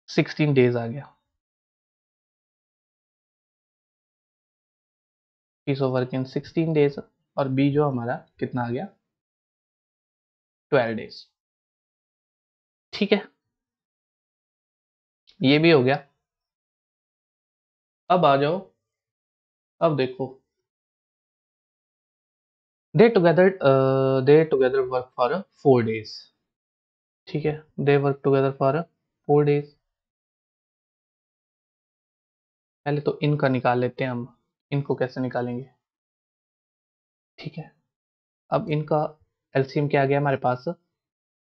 16 डेज आ गया, piece of work in 16 days. और बी जो हमारा कितना आ गया 12 डेज। ठीक है, ये भी हो गया। अब आ जाओ, अब देखो दे टुगेदर वर्क फॉर 4 डेज। ठीक है, they work together for 4 days. पहले तो इनका निकाल लेते हैं हम, इनको कैसे निकालेंगे। ठीक है, अब इनका एलसीएम क्या आ गया हमारे पास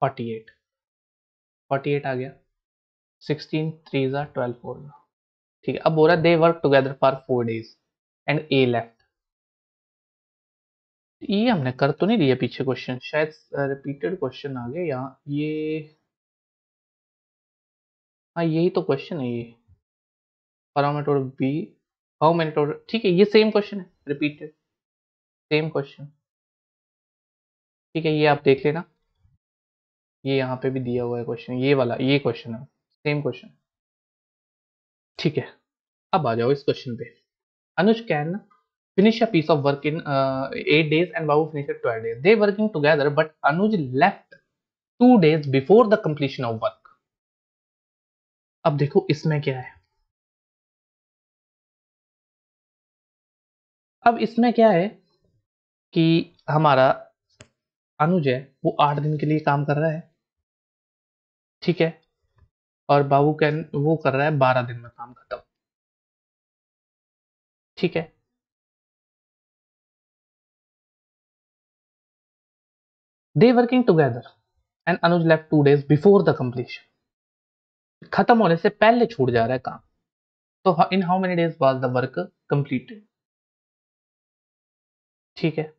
48। 48 आ गया, 16 3 ज़ा 12 4 ज़ा। ठीक है, अब बोल रहा है they work together for 4 days and A left. ये हमने कर तो नहीं दिया पीछे क्वेश्चन, शायद रिपीटेड क्वेश्चन आ गया यहाँ ये। हाँ यही तो क्वेश्चन है ये, parameter B how many total. ठीक है, ये सेम क्वेश्चन है, रिपीटेड सेम क्वेश्चन। ठीक है, ये आप देख लेना, ये यहाँ पे भी दिया हुआ है क्वेश्चन, ये वाला ये क्वेश्चन है, सेम क्वेश्चन। ठीक है, अब आ जाओ इस क्वेश्चन पे। अनुज can finish a piece of work in 8 days and Babu finished it 12 days. They working together, but Anuj left 2 days before the completion of work. अब देखो इसमें क्या है, अब इसमें क्या है कि हमारा अनुज है वो 8 दिन के लिए काम कर रहा है। ठीक है, और बाबू कैन वो कर रहा है 12 दिन में काम खत्म। ठीक है, they working together and Anuj left 2 days before the completion. खत्म होने से पहले छूट जा रहा है काम। तो इन how many days was the work completed. ठीक है,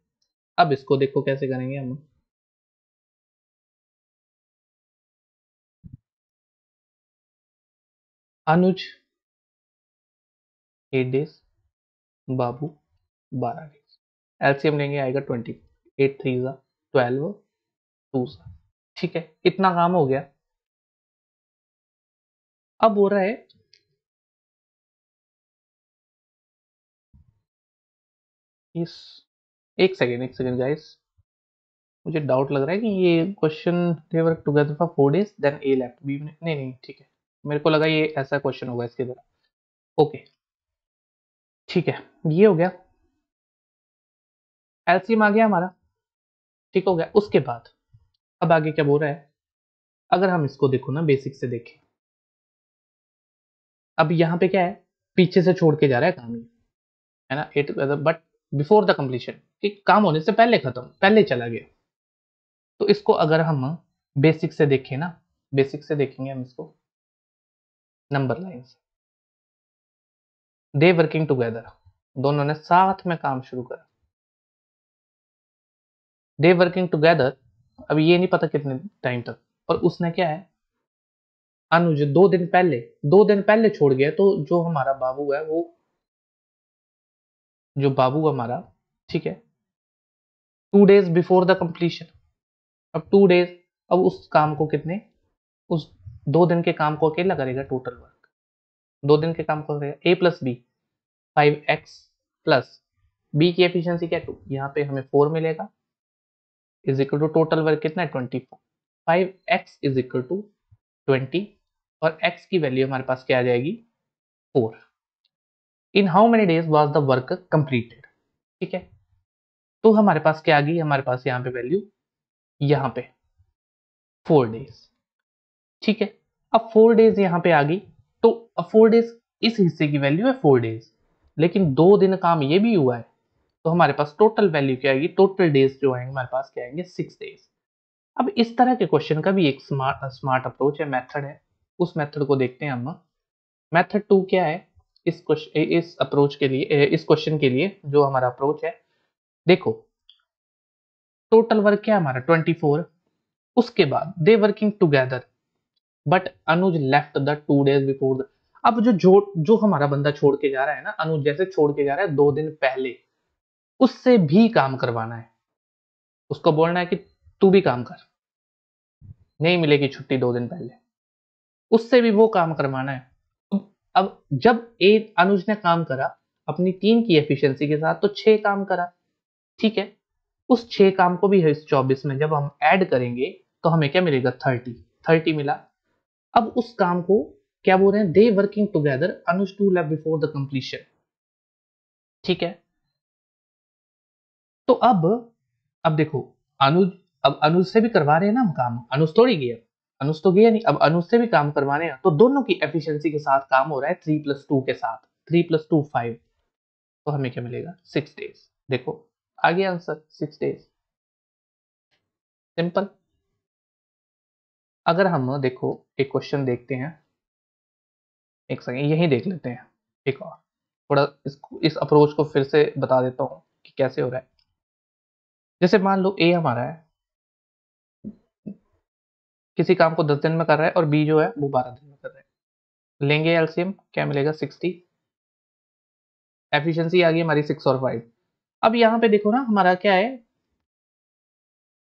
अब इसको देखो कैसे करेंगे हम। अनुज 8 डेज, बाबू 12 डेज। एलसीएम लेंगे आएगा 20, 8 3 ज़ा 12 2 ज़ा। ठीक है, इतना काम हो गया। अब हो रहा है इस, एक सेकेंड गाइस, मुझे डाउट लग रहा है कि ये question they work together for 4 days then A left B. नहीं नहीं ठीक है, मेरे को लगा ये ऐसा क्वेश्चन होगा इसके तरह। ओके ठीक है, ये हो गया, एलसीएम आ गया हमारा। ठीक हो गया, उसके बाद अब आगे क्या बोल रहा है, अगर हम इसको देखो ना बेसिक से देखें, अब यहाँ पे क्या है, पीछे से छोड़ के जा रहा है काम, है ना, at but before the completion, कि काम होने से पहले खत्म, पहले चला गया। तो इसको अगर हम बेसिक से देखें ना, बेसिक से देखेंगे हम इसको नंबर लाइन से। दे वर्किंग टुगेदर, दोनों ने साथ में काम शुरू करा। दे वर्किंग टुगेदर, अब ये नहीं पता कितने टाइम तक, और उसने क्या है, अनुज 2 दिन पहले छोड़ गया। तो जो हमारा बाबू है, वो जो बाबू हमारा, ठीक है, 2 days बिफोर द कंप्लीशन। अब 2 days, अब उस काम को कितने, उस 2 दिन के काम को अकेला करेगा टोटल वर्क। 2 दिन के काम को करेगा। A+B 5x प्लस बी की एफिशिएंसी क्या 2, यहाँ पे हमें 4 मिलेगा, is equal to total work कितना है 24। 5x इज इक्वल टू 20, और x की वैल्यू हमारे पास क्या आ जाएगी 4। इन how many days was the work completed, ठीक है। तो हमारे पास क्या आ गई, हमारे पास यहाँ पे वैल्यू, यहाँ पे 4 डेज, ठीक है। अब 4 डेज यहाँ पे आ गई, तो अब 4 डेज इस हिस्से की वैल्यू है 4 डेज, लेकिन 2 दिन काम ये भी हुआ है, तो हमारे पास टोटल वैल्यू क्या आएगी, टोटल डेज जो आएंगे हमारे पास क्या आएंगे 6 डेज। अब इस तरह के क्वेश्चन का भी एक स्मार्ट अप्रोच है, मेथड है, उस मेथड को देखते हैं हम। मेथड 2 क्या है इस अप्रोच के लिए, इस क्वेश्चन के लिए जो हमारा अप्रोच है, देखो टोटल वर्क क्या है हमारा 24, उसके बाद they working together but Anuj left the 2 days before the. अब जो हमारा बंदा छोड़ के जा रहा है ना, अनुज जैसे छोड़ के जा रहा है 2 दिन पहले, उससे भी काम करवाना है, उसको बोलना है कि तू भी काम कर, नहीं मिलेगी छुट्टी 2 दिन पहले, उससे भी वो काम करवाना है। अब जब अनुज ने काम करा अपनी 3 की एफिशिएंसी के साथ, तो 6 काम करा, ठीक है। उस 6 काम को भी इस 24 में जब हम ऐड करेंगे तो हमें क्या मिलेगा 30 मिला। अब उस काम को क्या बोल रहे हैं, they working together Anuj 2 left before the completion, ठीक है। तो अब देखो अनुज, अब अनुज से भी करवा रहे हैं ना हम काम, अनुज थोड़ी गया, अनुज तो गया नहीं, अब अनुज से भी काम करवाने हैं, तो दोनों की एफिशिएंसी के साथ काम हो रहा है 3+2 के साथ, 3+2 5, तो हमें क्या मिलेगा 6 डेज। देखो आ गया आंसर 6 डेज, सिंपल। अगर हम देखो एक क्वेश्चन देखते हैं, एक सेकंड यही देख लेते हैं, एक और थोड़ा इस अप्रोच को फिर से बता देता हूँ कि कैसे हो रहा है। जैसे मान लो ए हमारा है, किसी काम को 10 दिन में कर रहा है, और बी जो है वो 12 दिन में कर रहा है। लेंगे एलसीएम, क्या मिलेगा 60, एफिशिएंसी आ गई हमारी 6 और 5। अब यहाँ पे देखो ना हमारा क्या है,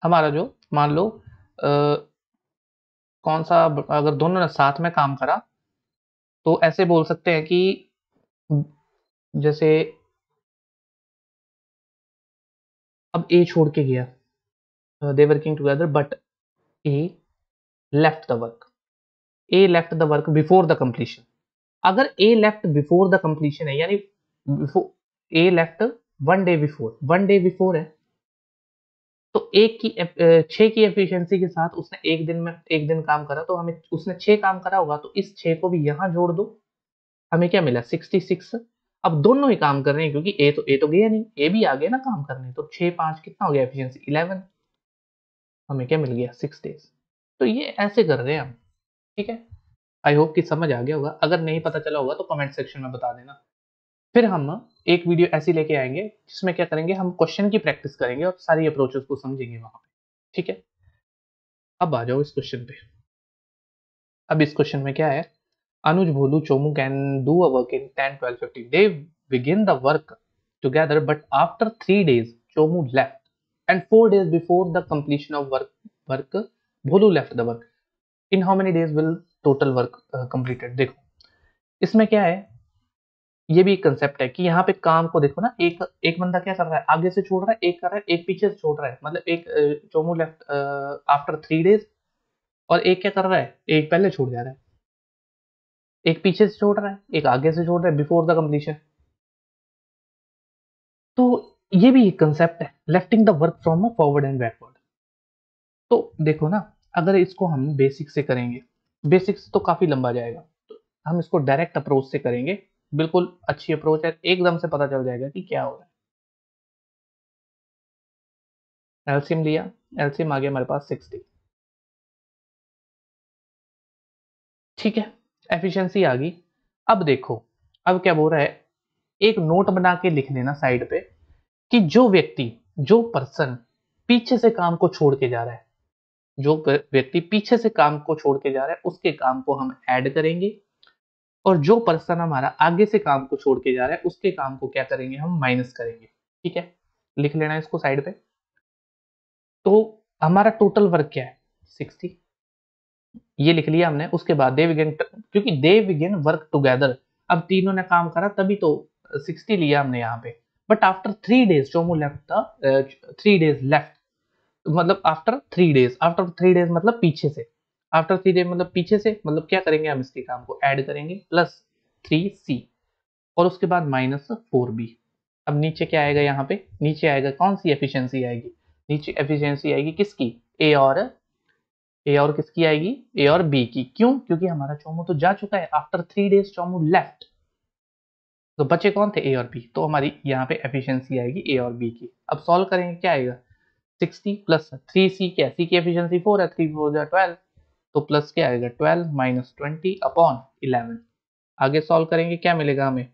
हमारा जो मान लो कौन सा, अगर दोनों ने साथ में काम करा तो ऐसे बोल सकते हैं कि जैसे अब ए छोड़ के गया, they working together but A left the work, A left the work before the completion. अगर ए लेफ्ट बिफोर द कंप्लीशन है, यानी ए लेफ्ट 1 डे बिफोर है, तो 6 की एफिशिएंसी के साथ उसने एक दिन काम करा, तो हमें उसने 6 काम करा होगा, तो इस 6 को भी यहां जोड़ दो, हमें क्या मिला 66। अब दोनों ही काम कर रहे हैं, क्योंकि ए तो गया नहीं, ए भी आ गया ना काम करने, तो 6 5 कितना हो गया एफिशिएंसी 11, हमें क्या मिल गया 6 डेज। तो ये ऐसे कर रहे हैं हम, ठीक है। आई होप कि समझ आ गया होगा, अगर नहीं पता चला होगा तो कमेंट सेक्शन में बता देना। फिर हम एक वीडियो ऐसी लेके आएंगे जिसमें क्या करेंगे, हम क्वेश्चन की प्रैक्टिस करेंगे और सारी अप्रोचेस को समझेंगे वहां पे, ठीक है। अब आ जाओ इस क्वेश्चन पे। अब इस क्वेश्चन में क्या है, Anuj, Bholu, Chomu can do a work in 10, 12, 15. They begin the work together, but after 3 days, Chomu left, and 4 days before the completion of work, Bholu left the work. In how many days will total work completed? देखो इसमें क्या है, ये भी एक concept है कि यहाँ पे काम को देखो ना, एक एक बंदा क्या कर रहा है, आगे से छोड़ रहा है, एक कर रहा है, एक पीछे से छोड़ रहा है, मतलब एक चोमू लेफ्ट आफ्टर 3 days, और एक क्या कर रहा है, एक पहले छोड़ जा रहा है, एक पीछे से छोड़ रहा है, एक आगे से छोड़ रहा है बिफोर द कंप्लीशन। तो ये भी एक कंसेप्ट है, lifting the work from forward and backward. तो देखो ना, अगर इसको हम बेसिक से करेंगे, बेसिक से तो काफी लंबा जाएगा, तो हम इसको डायरेक्ट अप्रोच से करेंगे, बिल्कुल अच्छी अप्रोच है, एकदम से पता चल जाएगा कि क्या हो रहा है। एलसीएम लिया, एलसीएम आ गया हमारे पास 60, ठीक है, एफिशिएंसी आ गई। अब देखो, अब क्या बोल रहा है, एक नोट बना के लिख लेना साइड पे कि जो पर्सन पीछे से काम को छोड़ के जा रहा है, जो व्यक्ति पीछे से काम को छोड़ के जा रहा है उसके काम को हम ऐड करेंगे, और जो पर्सन हमारा आगे से काम को छोड़ के जा रहा है उसके काम को क्या करेंगे, हम माइनस करेंगे। ठीक है, लिख लेना इसको साइड पे। तो हमारा टोटल वर्क क्या है, 60, ये लिख लिया हमने। उसके बाद दे बिगिन, क्योंकि दे बिगिन वर्क टुगेदर, अब तीनों ने काम करा तभी तो 60 लिया हमने यहाँ पे। But after 3 days Chomu left था, 3 डेज लेफ्ट, मतलब आफ्टर 3 डेज, आफ्टर 3 डेज मतलब पीछे से, आफ्टर 3 डेज मतलब पीछे से, मतलब क्या करेंगे हम, इसके काम को ऐड करेंगे प्लस 3c, और उसके बाद माइनस 4b। अब नीचे क्या आएगा, यहाँ पे नीचे आएगा कौन सी एफिशिएंसी आएगी, नीचे एफिशिएंसी आएगी किसकी, ए और किसकी आएगी, ए और बी की। क्यों, क्योंकि हमारा चोमू तो जा चुका है, आफ्टर 3 डेज चोमू लेफ्ट, तो बचे कौन थे, ए और बी, तो हमारी यहाँ पे एफिशिएंसी आएगी ए और बी की। अब सॉल्व करेंगे, क्या आएगा, 60 प्लस 3c, क्या सी की एफिशिएंसी 4 है, 3 4 जा 12, तो प्लस क्या आएगा 12 माइनस 20 अपॉन 11। आगे सॉल्व करेंगे, क्या मिलेगा हमें,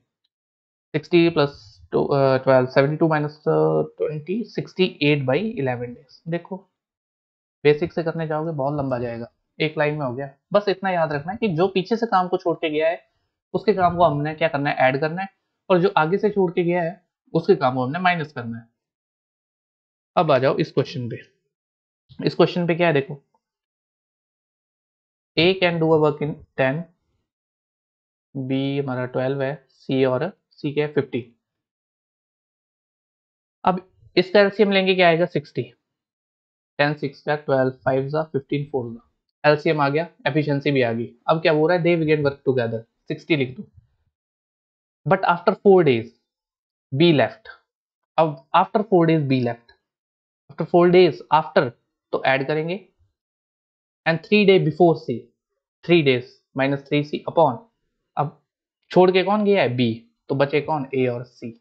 60 प्लस 12 72 माइनस 20 68 बाई 11 डेज। देखो बेसिक से करने जाओगे बहुत लंबा जाएगा, एक लाइन में हो गया। बस इतना याद रखना है कि जो पीछे से काम को छोड़ के गया है उसके काम को हमने क्या करना है, ऐड करना है, और जो आगे से छोड़ के गया है उसके काम को हमने माइनस करना है। अब आ जाओ इस क्वेश्चन पे। इस क्वेश्चन पे क्या है, देखो A can do a work in 10, B हमारा 12 है, सी और सी क्या है 50। अब इसका एलसीएम लेंगे, क्या आएगा 60, 10 6 का 12 5 जा 15 4 जा, एलसीएम आ गया, एफिशिएंसी भी आ गई। अब क्या बोल रहा है, दे बिगिन वर्क टुगेदर, 60 लिख दो, but after 4 days B left. अब after 4 days B left, after 4 days after, तो ऐड करेंगे, and 3 day before C, 3 days minus 3c upon, अब छोड़ के कौन गया है, बी, तो बचे कौन, ए और सी।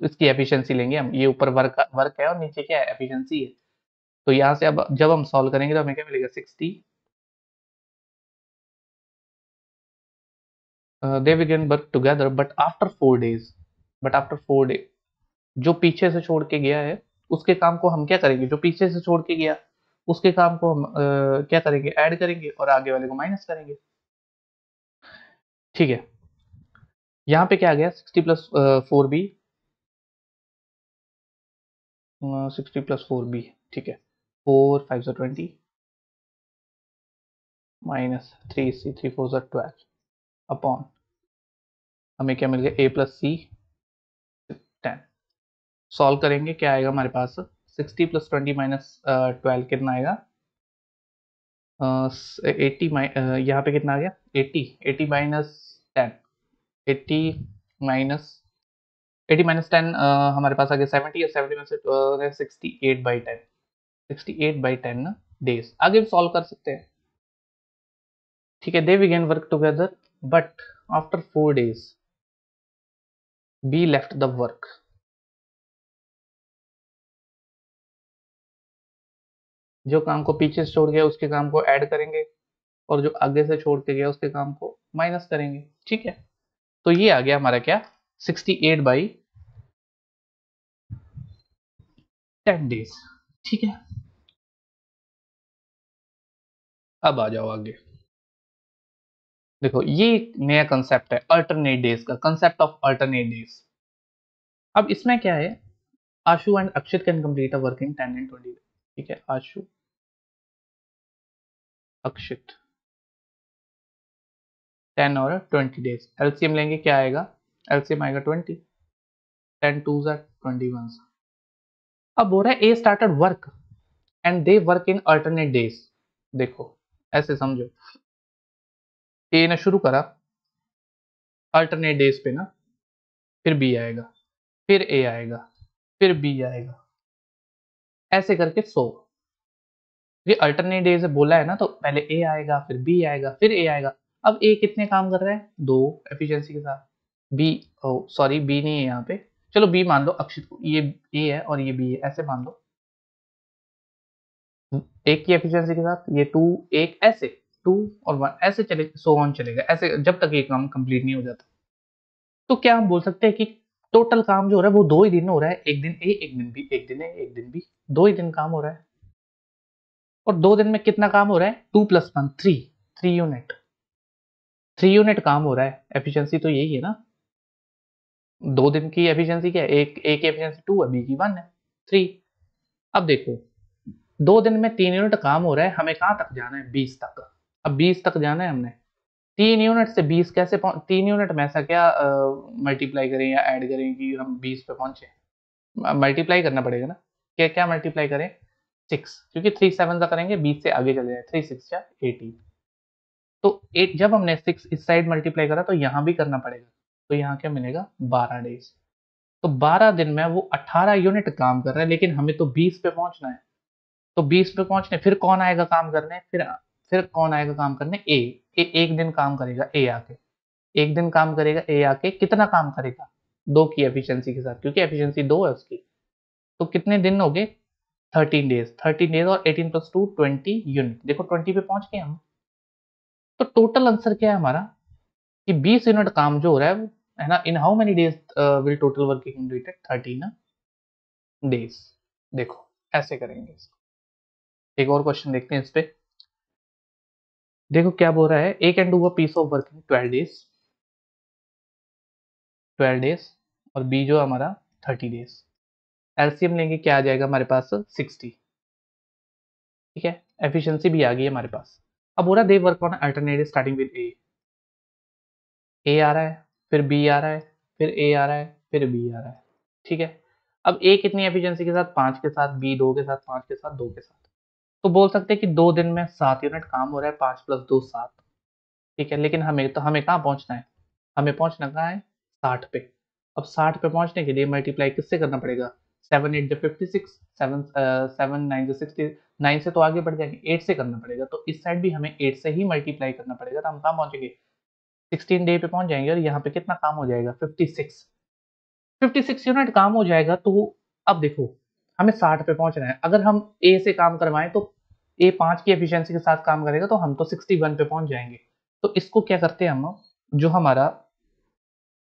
इसकी एफिशिएंसी लेंगे हम, ये ऊपर वर्क है और नीचे क्या है, एफिशिएंसी है। तो यहाँ से अब जब हम सॉल्व करेंगे तो हमें क्या मिलेगा, 60, they begin work together but after 4 days, but after 4 day, जो पीछे से छोड़ के गया है उसके काम को हम क्या करेंगे, जो पीछे से छोड़ के गया उसके काम को हम क्या करेंगे, ऐड करेंगे, और आगे वाले को माइनस करेंगे। ठीक है, यहाँ पे क्या आ गया, 60 प्लस 4b, 60 प्लस 4b, ठीक है, 4 5 जा 20 माइनस 3c 3 4 जा 12 अपॉन, हमें क्या मिल गया, a प्लस सी 10। सॉल्व करेंगे, क्या आएगा हमारे पास, 60 प्लस 20 माइनस 12 कितना आएगा, 80 यहाँ पे कितना आ गया, 80, 80 माइनस 10, 80 माइनस 80 माइनस 10 हमारे पास आ गया 70, और 70 में से 68 बाई 10, 68 बाई 10 ना डेज। आगे भी सॉल्व कर सकते हैं। ठीक है, they began work together but after 4 days B left the work. जो काम को पीछे से छोड़ गया उसके काम को ऐड करेंगे, और जो आगे से छोड़ के गया उसके काम को माइनस करेंगे। ठीक है, तो ये आ गया हमारा क्या, 68 बाई 10 डेज। ठीक है, अब आ जाओ आगे। देखो ये एक नया कंसेप्ट है अल्टरनेट डेज का, कंसेप्ट ऑफ अल्टरनेट डेज। अब इसमें क्या है, Ashu and Akshit can complete a work in 10 and 20 days. ठीक है, आशु अक्षित 10 और 20 डेज, एलसीएम लेंगे, क्या आएगा, एलसीएम आएगा 20, 10 2 जा 21। अब हो रहा है A started work and they work in alternate days. देखो ऐसे समझो, ए ने शुरू करा अल्टरनेट डेज पे ना, फिर बी आएगा, फिर ए आएगा, फिर बी आएगा, ऐसे करके 100। ये अल्टरनेट डेज बोला है ना, तो पहले ए आएगा, फिर बी आएगा, फिर ए आएगा। अब ए कितने काम कर रहा है, 2 एफिशिएंसी के साथ। बी, सॉरी बी नहीं है यहाँ पे, चलो बी मान लो, अक्षित को ये ए है और ये बी है, ऐसे मान लो। एक की एफिशिएंसी के साथ ये 2, एक ऐसे 2 और 1 ऐसे चले, सो ऑन चलेगा, ऐसे जब तक ये काम कंप्लीट नहीं हो जाता। तो क्या हम बोल सकते हैं कि टोटल काम जो हो रहा है वो 2 ही दिन हो रहा है, एक दिन ए, एक दिन बी, एक दिन ए, एक दिन बी, 2 ही दिन काम हो रहा है। और 2 दिन में कितना काम हो रहा है? 2 + 1 3, 3 यूनिट, 3 यूनिट काम हो रहा है। एफिशिएंसी तो यही है ना। 2 दिन की एफिशिएंसी क्या है? एक ए की एफिशिएंसी 2 है, बी की 1 है, 3। अब देखो 2 दिन में 3 यूनिट काम हो रहा है, हमें कहाँ तक जाना है? 20 तक। अब 20 तक जाना है हमने, 3 यूनिट से 20 कैसे 3 यूनिट में ऐसा क्या मल्टीप्लाई करें या ऐड करें कि हम 20 पे पहुंचे? मल्टीप्लाई करना पड़ेगा ना। क्या क्या मल्टीप्लाई करें? 6, क्योंकि 3 7 का करेंगे 20 से आगे चले जाए, 3 6 या 18। तो जब हमने 6 इस साइड मल्टीप्लाई करा तो यहाँ भी करना पड़ेगा, तो यहाँ क्या मिलेगा? 12 डेज। तो 12 दिन में वो 18 यूनिट काम कर रहा है, लेकिन हमें तो 20 पे पहुंचना है। तो 20 पे पहुंचने फिर कौन आएगा काम करने? फिर कौन आएगा काम करने? ए। एक दिन काम करेगा ए आके, एक दिन काम करेगा ए आके। कितना काम करेगा? 2 की एफिशिएंसी के साथ, क्योंकि एफिशिएंसी 2 है उसकी। तो कितने दिन हो गए? 13 डेज। 13 डेज और 18 + 2 20 यूनिट। देखो 20 पे पहुंच गए हम। तो टोटल आंसर क्या है हमारा? कि 20 यूनिट काम जो हो रहा है वो, है ना, इन how many days will total work be completed? 13 days. देखो ऐसे करेंगे इसको। एक और क्वेश्चन देखते हैं इस पे। देखो क्या बोल रहा है, A can do a piece of work in 12 days, 12 days, और बी जो हमारा 30 डेज। एलसीएम लेंगे, क्या आ जाएगा हमारे पास? 60। ठीक है, एफिशिएंसी भी आ गई है हमारे पास। अब बोला they work on alternative starting with A आ रहा है, फिर बी आ रहा है, फिर ए आ रहा है, फिर बी आ रहा है। ठीक है, अब ए कितनी एफिशिएंसी के साथ? 5 के साथ, बी 2 के साथ, 5 के साथ, 2 के साथ। तो बोल सकते हैं कि 2 दिन में 7 यूनिट काम हो रहा है, 5 + 2 7। ठीक है, लेकिन हमें कहाँ पहुंचना है? हमें पहुंचना कहाँ है? 60 पे। अब 60 पे पहुंचने के लिए मल्टीप्लाई किससे करना पड़ेगा? 7 8 जो 56, 7 7 9 जो 60, 9 से तो आगे बढ़ जाएंगे, 8 से करना पड़ेगा। तो इस साइड भी हमें 8 से ही मल्टीप्लाई करना पड़ेगा, तो हम कहाँ पहुंचेंगे? 16 डे पे पहुंच जाएंगे। और यहाँ पे कितना काम हो जाएगा? 56, 56 यूनिट काम हो जाएगा। तो अब देखो हमें 60 पे पहुंचना है। अगर हम ए से काम करवाएं तो ए 5 की एफिशिएंसी के साथ काम करेगा, तो हम तो 61 पे पहुंच जाएंगे। तो इसको क्या करते हैं हम, जो हमारा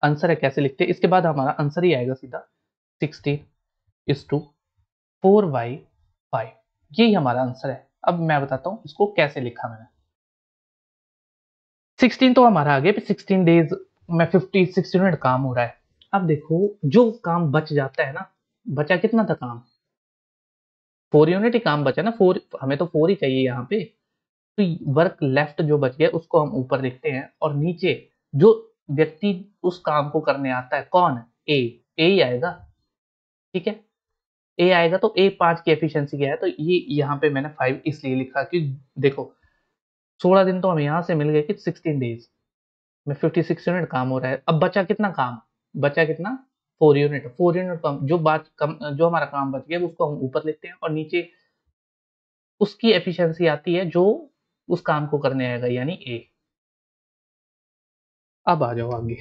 आंसर है कैसे लिखते हैं? इसके बाद हमारा आंसर ही आएगा सीधा 16:4/5। यही हमारा आंसर है। अब मैं बताता हूं इसको कैसे लिखा मैंने। 16 तो हमारा आ गया, 16 डेज में 56 यूनिट काम हो रहा है। अब देखो जो काम बच जाता है ना, बचा कितना था काम? 4 यूनिट ही काम बचा ना, 4, हमें तो 4 ही चाहिए यहाँ पे। तो वर्क लेफ्ट जो बच गया उसको हम ऊपर लिखते हैं, और नीचे जो व्यक्ति उस काम को करने आता है, कौन? ए। ए ही आएगा। ठीक है, ए आएगा। तो ए 5 की एफिशिएंसी क्या है? तो ये यहाँ पे मैंने 5 इसलिए लिखा कि देखो 16 दिन तो हमें यहाँ से मिल गए कि 16 डेज में 56 यूनिट काम हो रहा है। अब बचा कितना काम? बचा कितना? 4 यूनिट। 4 यूनिट कम, जो हमारा काम बच गया उसको हम ऊपर लिखते हैं, और नीचे उसकी एफिशिएंसी आती है जो उस काम को करने आएगा, यानी ए। अब आ जाओ आगे।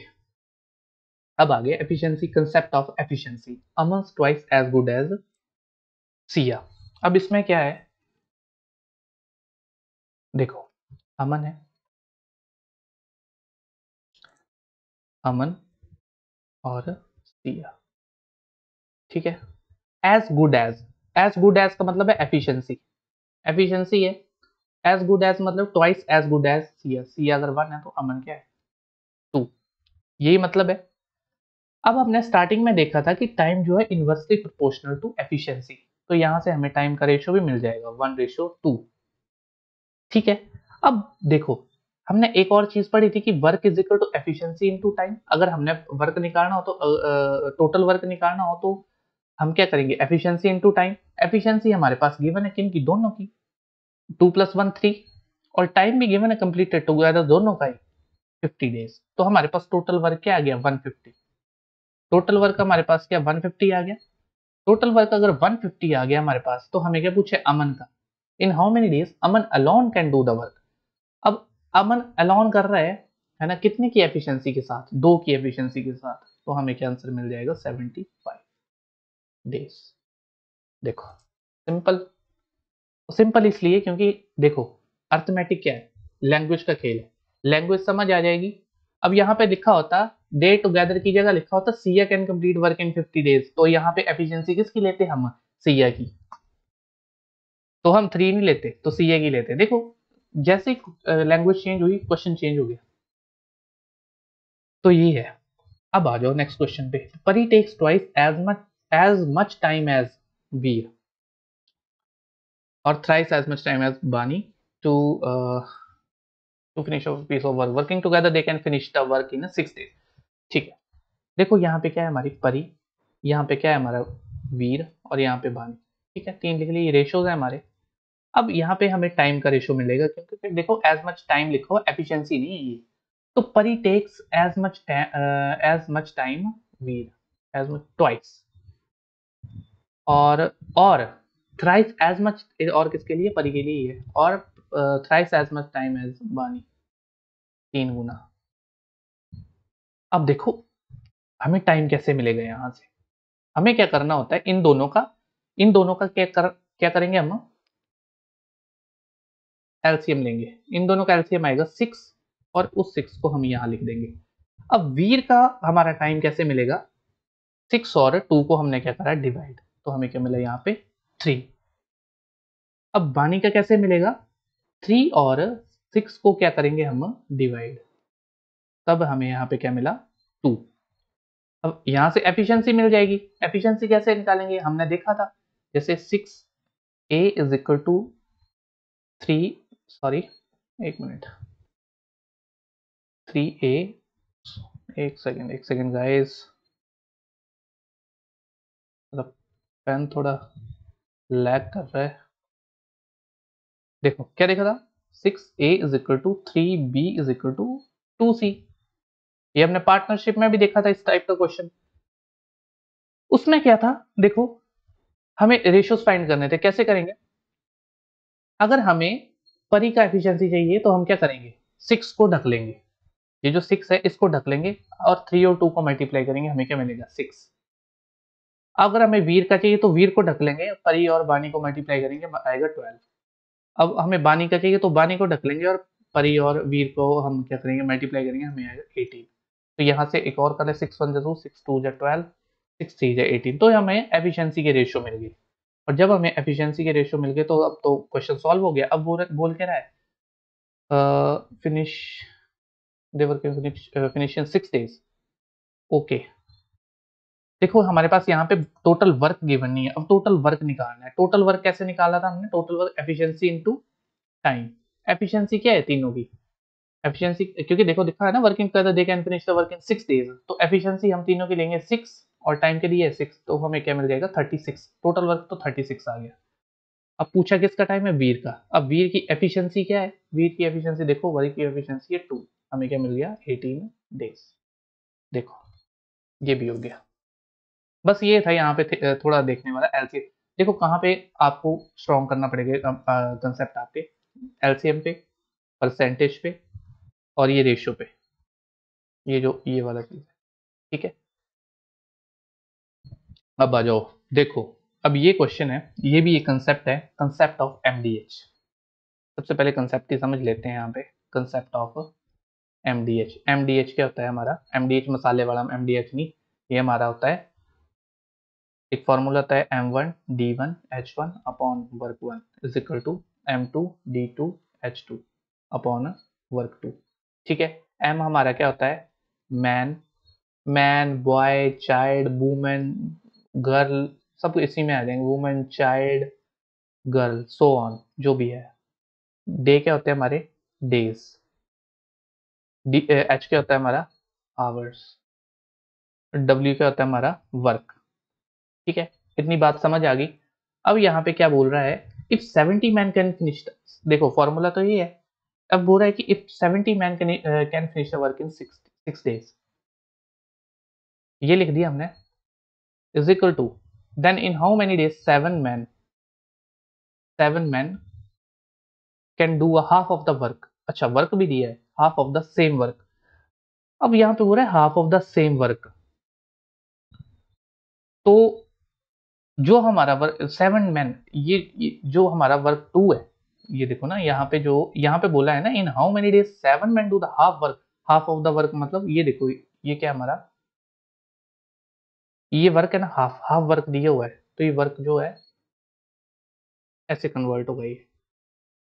अब आगे efficiency, concept of efficiency. Aman twice as good as Siya. अब इसमें क्या है? देखो अमन है, अमन और सिया। ठीक है, as good as, as good as का मतलब है एफिशिएंसी, एफिशिएंसी है। एज गुड एज मतलब twice as good as Siya. Siya अगर 1 है तो अमन क्या है? 2। यही मतलब है। अब हमने स्टार्टिंग में देखा था कि टाइम जो है इनवर्सली प्रोपोर्शनल टू एफिशिएंसी, तो यहां से हमें टाइम का रेशियो भी मिल जाएगा 1:2। ठीक है, अब देखो हमने एक और चीज पढ़ी थी कि work is equal to efficiency into time. अगर हमने वर्क निकालना हो तो टोटल वर्क निकालना हो तो हम क्या करेंगे? Efficiency into time. एफिशिएंसी हमारे पास गिवन है, किन की? दोनों की। 2 + 1 3, और टाइम भी गिवन है कंप्लीटेड टुगेदर दोनों का ही 50 डेज। तो हमारे पास टोटल वर्क क्या आ गया? 150। टोटल वर्क हमारे पास क्या 150 आ गया? टोटल वर्क अगर 150 आ गया हमारे पास, तो हमें क्या पूछे? अमन का। इन how many days Aman alone can do the work. अब अमन अलोन कर रहा है ना, कितने की एफिशिएंसी के साथ? 2 की एफिशिएंसी के साथ। तो हमें क्या आंसर मिल जाएगा? 75 डेज। देखो सिंपल, सिंपल इसलिए क्योंकि देखो अर्थमेटिक क्या है? लैंग्वेज का खेल है। लैंग्वेज समझ आ जाएगी अब यहाँ पे लिखा होता डे टुगेदर की जगह लिखा होता Siya can complete work in 50 days, तो यहाँ पे एफिशिएंसी किसकी लेते हम, सिया की, तो हम 3 नहीं लेते, तो सिया की लेते। देखो जैसे लैंग्वेज चेंज हुई क्वेश्चन चेंज हो गया, तो ये है। अब आ जाओ नेक्स्ट क्वेश्चन पे। Pari takes twice as much time as Veer और thrice as much time as Bani to finish piece of work, working together they can finish the work in 6 days. ठीक है, देखो यहाँ पे क्या है हमारी परी, यहाँ पे क्या है हमारा वीर, और यहाँ पे बानी। ठीक है, 3 लिख लिए, ये रेशोज है हमारे। अब यहाँ पे हमें टाइम का रेशो मिलेगा, क्योंकि देखो एज मच टाइम लिखो, एफिशिएंसी नहीं है ये। तो Pari takes as much time Veer as much twice, और थ्राइस एज मच, और किसके लिए, परी के लिए है, और thrice as much time as Bani, 3 गुना। अब देखो हमें टाइम कैसे मिलेगा, यहां से हमें क्या करना होता है, इन दोनों का क्या करेंगे हम, एलसीएम लेंगे। इन दोनों का एलसीएम आएगा 6, और उस 6 को हम यहां लिख देंगे। अब वीर का हमारा टाइम कैसे मिलेगा, 6 और 2 को हमने क्या करा, डिवाइड, तो हमें क्या मिला यहाँ पे 3। अब बानी का कैसे मिलेगा, 3 और 6 को क्या करेंगे हम, डिवाइड, तब हमें यहाँ पे क्या मिला, 2। अब यहां से एफिशिएंसी मिल जाएगी। एफिशिएंसी कैसे निकालेंगे, हमने देखा था, जैसे 6a is equal to 3, sorry एक मिनट, 3a, एक सेकेंड गाइस, मतलब पेन थोड़ा लैग कर रहा है। देखो क्या देखा था, 6a is equal to 3b is equal to 2c। ये हमने पार्टनरशिप में भी देखा था इस टाइप का क्वेश्चन। उसमें क्या था, देखो हमें रेशियोज फाइंड करने थे, कैसे करेंगे, अगर हमें परी का एफिशिएंसी चाहिए तो हम क्या करेंगे, 6 को ढक लेंगे, ये जो 6 है इसको ढक लेंगे, और 3 और 2 को मल्टीप्लाई करेंगे, हमें क्या मिलेगा, 6। अगर हमें वीर का चाहिए तो वीर को ढक लेंगे, परी और बानी को मल्टीप्लाई करेंगे, आएगा 12। अब हमें बानी का चाहिए तो बानी को ढक लेंगे, और परी और वीर को हम क्या करेंगे, मल्टीप्लाई करेंगे, हमें आएगा 18। तो यहाँ से एक और करें, 6 1 2, 6 2 12, 6 3 18, तो हमें एफिशिएंसी के रेशियो मिल गए। और जब हमें एफिशिएंसी के रेशियो मिल गए तो अब तो क्वेश्चन सॉल्व हो गया। अब बोल के रहा है फिनिश देवर के फिनिश इन 6 डेज। ओके, देखो हमारे पास यहाँ पे टोटल वर्क गिवन नहीं है, अब टोटल वर्क निकालना है। टोटल वर्क कैसे निकाला था हमने, total work efficiency into time. Efficiency क्या है, तीनों की एफिशिएंसी, क्योंकि देखो दिखा है ना, working together they can finish the work in 6 days, तो एफिशिएंसी हम तीनों की लेंगे 6, और टाइम के लिए 6, तो हमें क्या मिल जाएगा, 36। टोटल वर्क तो 36 आ गया। अब पूछा किसका टाइम है, वीर का। अब वीर की एफिशिएंसी क्या है, वीर की एफिशिएंसी देखो, वर्क की एफिशिएंसी है 2, हमें क्या मिल गया, 18 डेज। देखो ये भी हो गया। बस ये था यहाँ पे थोड़ा देखने वाला एलसीएम। देखो कहाँ पे आपको स्ट्रॉन्ग करना पड़ेगा कंसेप्ट, आपके एलसीएम पे, परसेंटेज पे, और ये रेशियो पे, ये वाला चीज है। ठीक है, अब आ जाओ, देखो अब ये क्वेश्चन है, ये भी एक कंसेप्ट है, कंसेप्ट ऑफ एमडीएच। सबसे पहले कंसेप्ट ही समझ लेते हैं यहाँ पे, कंसेप्ट ऑफ एमडीएच। एमडीएच क्या होता है हमारा, एमडीएच मसाले वाला एमडीएच नहीं, ये हमारा होता है, एक फॉर्मूला होता है m1d1h1 upon work 1 is equal to m2d2h2 upon work 2। ठीक है, m हमारा क्या होता है, man boy child women girl, सब इसी में आ जाएंगे, women child girl so on, जो भी है। डे क्या होते हैं हमारे, डेज। एच क्या होता है हमारा, आवर्स। डब्ल्यू क्या होता है हमारा, वर्क। ठीक है, इतनी बात समझ आ गई। अब यहाँ पे क्या बोल रहा है, इफ 70 मैन कैन फिनिश, देखो फॉर्मूला तो ये है। अब बोल रहा है कि if 70 man can finish the work in 6 days, ये लिख दिया हमने, is equal to then in how many days 7 man can do half of the work. अच्छा वर्क भी दिया है, half of the same work. अब यहाँ पे बोल रहा है half of the same work, तो जो हमारा वर्क 7 मैन, ये जो हमारा वर्क 2 है, ये देखो ना, यहाँ पे बोला है ना, इन how many days 7 man do the half work, half of the work मतलब ये देखो, ये क्या हमारा, ये वर्क है ना, हाफ हाफ वर्क दिया हुआ है, तो ये वर्क जो है ऐसे कन्वर्ट होगा, ये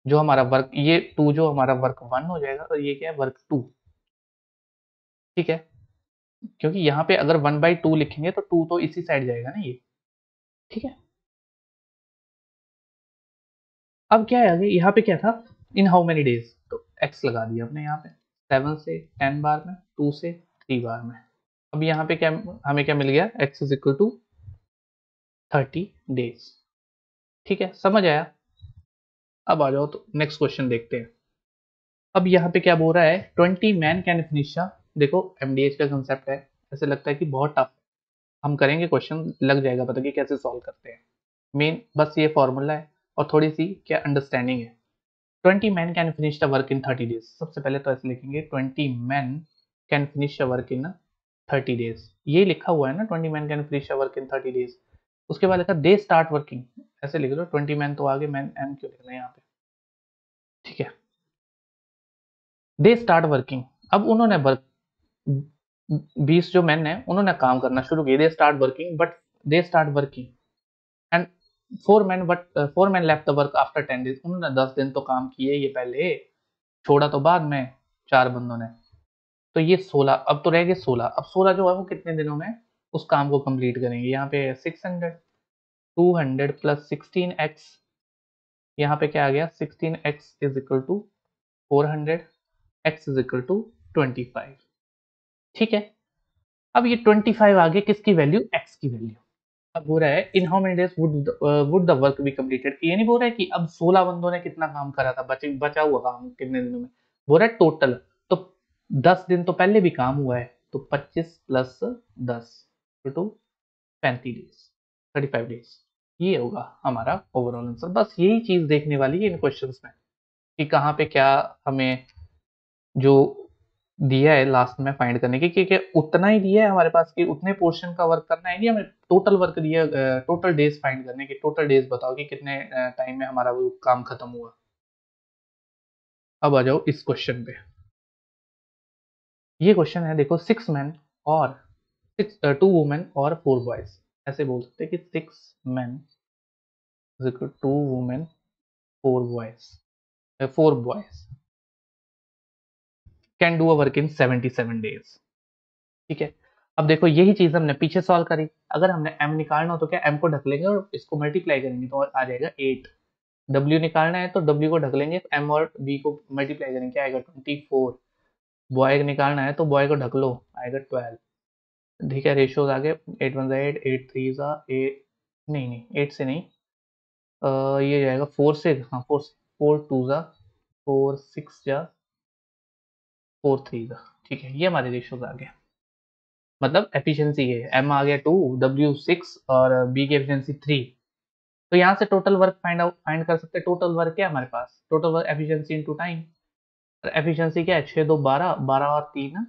जो हमारा वर्क, ये टू जो हमारा वर्क वन हो जाएगा, और ये क्या है, वर्क टू। ठीक है, क्योंकि यहाँ पे अगर 1/2 लिखेंगे तो 2 तो इसी साइड जाएगा ना ये। ठीक है, अब क्या है आगे, यहाँ पे क्या था, इन हाउ मेनी डेज, तो x लगा दिया हमने यहाँ पे, 7 से 10 बार में, 2 से 3 बार में। अब यहाँ पे क्या, हमें क्या मिल गया, x is equal to 30 days. ठीक है, समझ आया। अब आ जाओ तो नेक्स्ट क्वेश्चन देखते हैं। अब यहाँ पे क्या बोल रहा है, 20 मैन कैन फिनिश। देखो एमडीएच का कंसेप्ट है, ऐसे लगता है कि बहुत टफ, हम करेंगे क्वेश्चन, लग जाएगा पता कि कैसे सॉल्व करते हैं। मेन बस ये फॉर्मूला है और थोड़ी सी क्या अंडरस्टैंडिंग है। 20 man can finish the work in 30 days. सबसे पहले तो ऐसे लिखेंगे, 20 man can finish the work in 30 days. ये लिखा हुआ है ना, 20 man can finish the work in 30 days. उसके बाद लिखा दे स्टार्ट वर्किंग, ऐसे लिख लो, 20 मैन तो आगे मैन एम क्यों लिखना है यहाँ पे। ठीक है, दे स्टार्ट वर्किंग। अब उन्होंने वर्क, 20 जो मैन है उन्होंने काम करना शुरू किया, they start working, but they start working and 4 man left the work after 10 days. उन्होंने 10 दिन तो काम किए ये पहले, छोड़ा तो बाद में 4 बंदों ने, तो ये 16, अब तो रह गए 16। अब 16 जो है वो कितने दिनों में उस काम को कंप्लीट करेंगे, यहाँ पे 600, 200 प्लस 16x, यहाँ पे क्या आ गया, 16x is equal to 400, x is equal to 25। ठीक है, अब ये 25 आ गया किसकी वैल्यू, x की वैल्यू। अब हो रहा है in how many days would the work be completed. ये नहीं बोल रहा है कि अब 16 बंदों ने कितना काम करा था, बचा हुआ काम कितने दिनों में, बोल रहा है टोटल। तो 10 दिन तो पहले भी काम हुआ है, तो 25 प्लस 10 टू 35 डेज, 35 डेज, ये होगा हमारा ओवरऑल आंसर। बस यही चीज देखने वाली है इन क्वेश्चंस में, कि कहाँ पे क्या हमें जो दिया है लास्ट में फाइंड करने की, क्योंकि उतना ही दिया है हमारे पास कि उतने पोर्शन का वर्क करना है, नहीं हमें टोटल वर्क दिया, टोटल डेज फाइंड करने की। टोटल डेज बताओ कि कितने टाइम में हमारा वो काम खत्म हुआ। अब आ जाओ इस क्वेश्चन पे। ये क्वेश्चन है देखो, 6 मैन और 2 वुमेन और 4 बॉयज। ऐसे बोल सकते हैं कि 6 man is equal 2 women 4 boys, 4 boys can do a work in 77 days. ठीक है, अब देखो यही चीज हमने पीछे सॉल्व करी। अगर हमने m निकालना हो तो क्या, m को ढक लेंगे और इसको मल्टीप्लाई करेंगे तो आ जाएगा 8। w निकालना है तो w को ढक लेंगे, m और b को मल्टीप्लाई करेंगे, क्या आएगा 24। बॉय निकालना है तो बॉय को ढक लो, आएगा 12। ठीक है, रेशियोज आ गए, 8 1 8, 8 3 8, नहीं नहीं 8 से नहीं, ये जाएगा 4 से, हाँ 4 से, 4 2 4 6 4 3। ठीक है, ये हमारे रेशियोज आ गए, मतलब एफिशिएंसी है, m आ गया 2, w 6 और b की एफिशिएंसी 3। तो यहाँ से टोटल वर्क फाइंड कर सकते हैं। टोटल वर्क क्या है हमारे पास, total work efficiency into time. Efficiency क्या है, 6 2 12, 12 और 3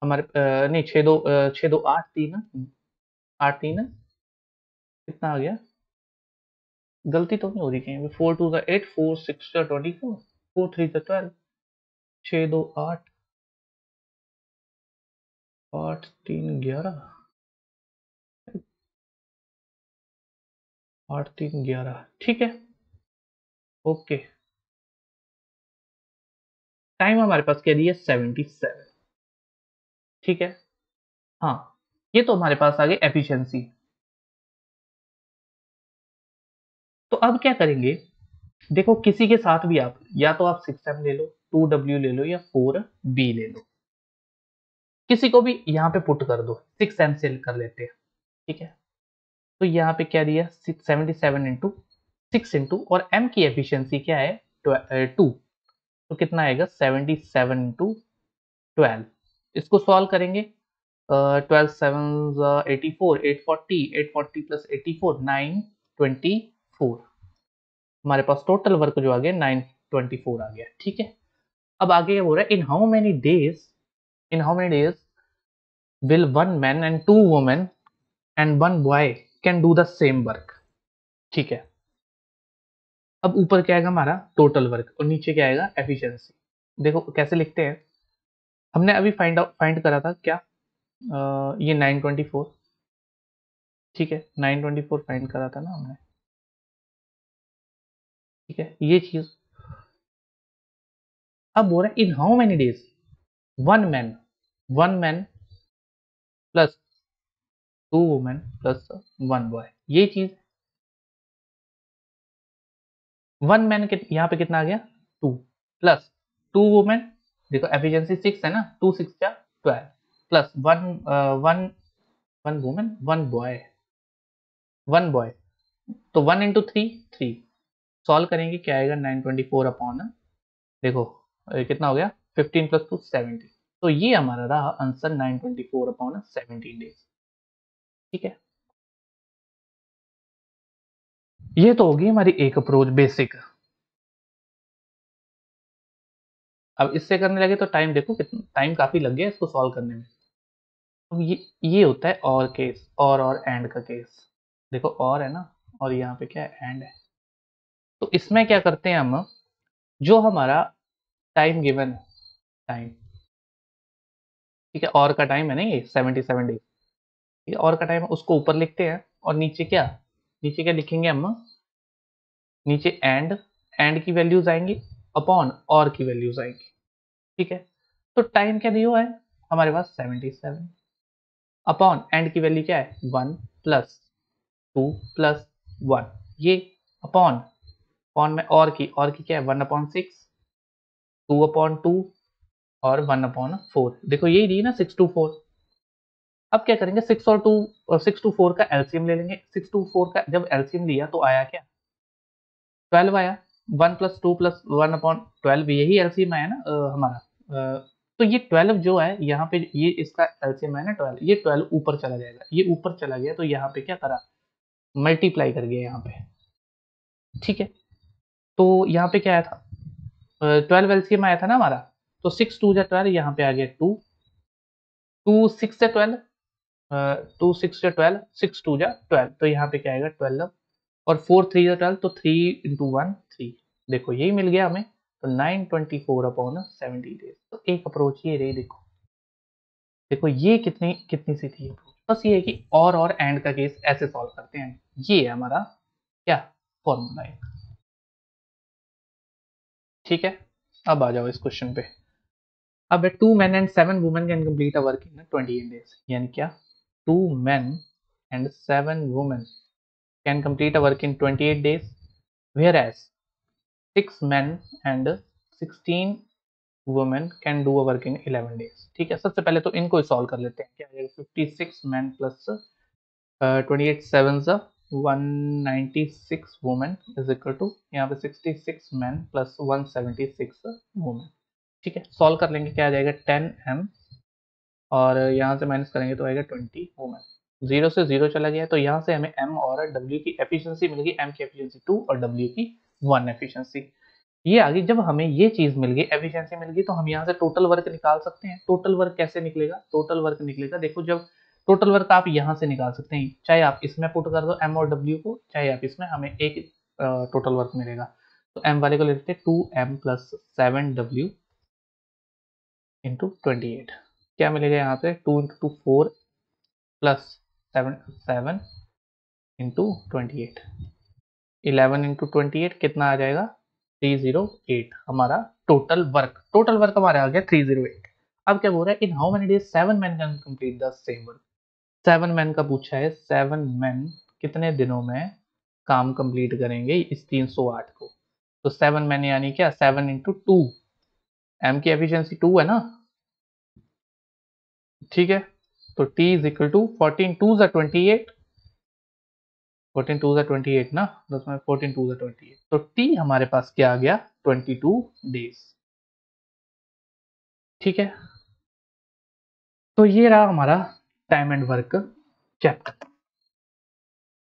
हमारे, नहीं 6 2 6 2 8 3, 8 3 कितना आ गया, गलती तो नहीं हो रही कहीं, 4 2 8, 4 6 24, 4 3 12, 6 2 8, 8 3 11, 8 3 11। ठीक है, ओके। टाइम हमारे पास क्या दिया, 77। ठीक है, हाँ, ये तो हमारे पास आ गई एफिशिएंसी। तो अब क्या करेंगे, देखो किसी के साथ भी आप, या तो आप 6m ले लो, 2w ले लो, या 4b ले लो, किसी को भी यहाँ पे पुट कर दो, 6m से कर लेते हैं। ठीक है, तो यहाँ पे क्या दिया, 77 इंटू 6 इंटू, और m की एफिशिएंसी क्या है 2, तो कितना आएगा 77 इंटू 12। इसको सॉल्व करेंगे, 12 7 84, 840, 840 प्लस 84 924। हमारे पास टोटल वर्क जो आ गया 924 आ गया। ठीक है, अब आगे क्या बोल रहा है, in how many days will 1 man and 2 women and 1 boy can do the same work. ठीक है, अब ऊपर क्या आएगा हमारा टोटल वर्क और नीचे क्या आएगा एफिशिएंसी। देखो कैसे लिखते हैं, हमने अभी फाइंड करा था क्या, ये 924, ठीक है, 924 फाइंड करा था ना हमने, ठीक है, ये चीज। अब बोल रहा है in how many days one man plus 2 women plus 1 boy, ये चीज। 1 मैन के यहाँ पे कितना आ गया 2, प्लस 2 वुमेन, देखो एफिशिएंसी 6 है ना, 2 6 जा 12, plus one one women 1 boy, तो 1 into 3 3, सॉल्व करेंगे क्या आएगा 924 अपॉन, देखो कितना हो गया 15 प्लस 2 17, तो ये हमारा रहा आंसर 924 अपॉन 17 डेज, ठीक है। ये तो होगी हमारी एक अप्रोच बेसिक। अब इससे करने लगे तो टाइम देखो कितना टाइम काफी लग गया इसको सॉल्व करने में। अब ये होता है और केस, और एंड का केस, देखो और है ना, और यहाँ पे क्या है एंड है। तो इसमें क्या करते हैं हम, जो हमारा टाइम गिवन है, टाइम, ठीक है, और का टाइम है ना ये 77 डेज, ठीक है, और का टाइम उसको ऊपर लिखते हैं, और नीचे क्या लिखेंगे हम, नीचे एंड की वैल्यूज आएंगी अपॉन और की वैल्यूज आएंगी, ठीक है। तो टाइम क्या दिया हुआ है हमारे पास 77, अपॉन एंड की वैल्यू क्या है 1 प्लस 2 प्लस 1, ये अपॉन अपॉन में और की क्या है 1/6, 2/2 और 1/4, देखो यही दी ना 624। अब क्या करेंगे 6 टू 4 का एलसीएम ले लेंगे, 6 टू 4 का जब एलसीएम लिया तो आया क्या 12 आया, 1 प्लस 2 प्लस 1/12, यही एलसीएम आया ना हमारा। तो ये 12 जो है यहाँ पे, ये इसका एलसीएम है ना 12, ये 12 ऊपर चला जाएगा, ये ऊपर चला गया तो यहाँ पे क्या करा मल्टीप्लाई कर गया यहाँ पे, ठीक है। तो यहाँ पे क्या आया था 12 एलसीएम आया था ना हमारा, तो 6 2 जा 12, यहाँ पे आ गया 2, 2 6 से 12, 2 6 से 12, 6 2 जा 12, तो यहाँ पे क्या आएगा 12, और 4 3 जा 12, तो 3 into 1 3, देखो यही मिल गया हमें, तो 924 अपॉन 70 डेज। तो एक अप्रोच ये रही, देखो देखो ये कितनी कितनी सी थी अप्रोच, बस ये है कि और एंड का केस ऐसे सॉल्व करते हैं, ये है हमारा क्या फॉर्मूला है, ठीक है। अब आ जाओ इस क्वेश्चन पे। अब 2 men and 7 women can complete a work in 28 days, यानी क्या 2 men and 7 women can complete a work in 28 days, whereas 6 men and 16 women can do a work in 11 days, ठीक है। सबसे पहले तो इनको सॉल्व कर लेते हैं, क्या आ जाएगा 56 men plus 28 sevens 196 women is equal to यहाँ पे 66 men प्लस 176 women, ठीक है। सॉल्व कर लेंगे क्या आ जाएगा 10m, और यहाँ से माइनस करेंगे तो आएगा 20 वुमेन, 0 से 0 चला गया, तो यहाँ से हमें m और w की एफिशिएंसी मिल गई, m की एफिशिएंसी 2 और w की 1 एफिशिएंसी। ये आ गई, जब हमें ये चीज मिल गई एफिशिएंसी मिल गई, तो हम यहाँ से टोटल वर्क निकाल सकते हैं। टोटल वर्क कैसे निकलेगा, टोटल वर्क निकलेगा देखो, जब टोटल वर्क आप यहाँ से निकाल सकते हैं, चाहे आप इसमें पुट कर दो m और w को, चाहे आप इसमें, हमें एक टोटल वर्क मिलेगा। तो m वाले को लेते हैं 2m प्लस 7w इंटू 28, क्या मिलेगा यहाँ पे 2 इंटू 2 4 प्लस 7 इंटू 28, 11 इंटू 28 कितना आ जाएगा 308, हमारा टोटल वर्क हमारा आ गया 308। अब क्या बोल रहा है in how many days 7 men can complete the same work, 7 men का पूछा है, 7 men कितने दिनों में काम कंप्लीट करेंगे इस 308 को, तो 7 men यानी क्या 7 इंटू 2, एम की एफिशिएंसी 2 है ना, ठीक है। तो t इज इक्वल टू 14 2 28, 14 2 28 ना, 10 में 14 2 28, तो t हमारे पास क्या आ गया 22 डेज, ठीक है। तो ये रहा हमारा टाइम एंड वर्क चैप्टर,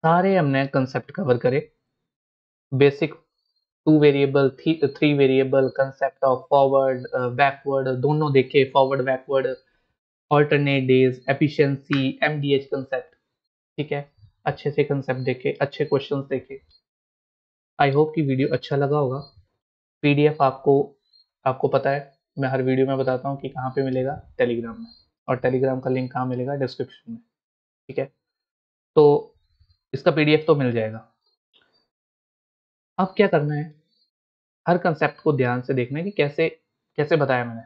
सारे हमने कंसेप्ट कवर करे, basic 2 variable 3 variable, concept of forward backward दोनों देखे, forward backward, alternate days, efficiency, MDH concept, ठीक है। अच्छे से कंसेप्ट देखे, अच्छे क्वेश्चंस देखे। आई होप कि वीडियो अच्छा लगा होगा। पीडीएफ आपको आपको पता है मैं हर वीडियो में बताता हूँ कि कहाँ पे मिलेगा, टेलीग्राम में, और टेलीग्राम का लिंक कहाँ मिलेगा, डिस्क्रिप्शन में, ठीक है। तो इसका पीडीएफ तो मिल जाएगा। अब क्या करना है, हर कंसेप्ट को ध्यान से देखना है कि कैसे कैसे बताया मैंने,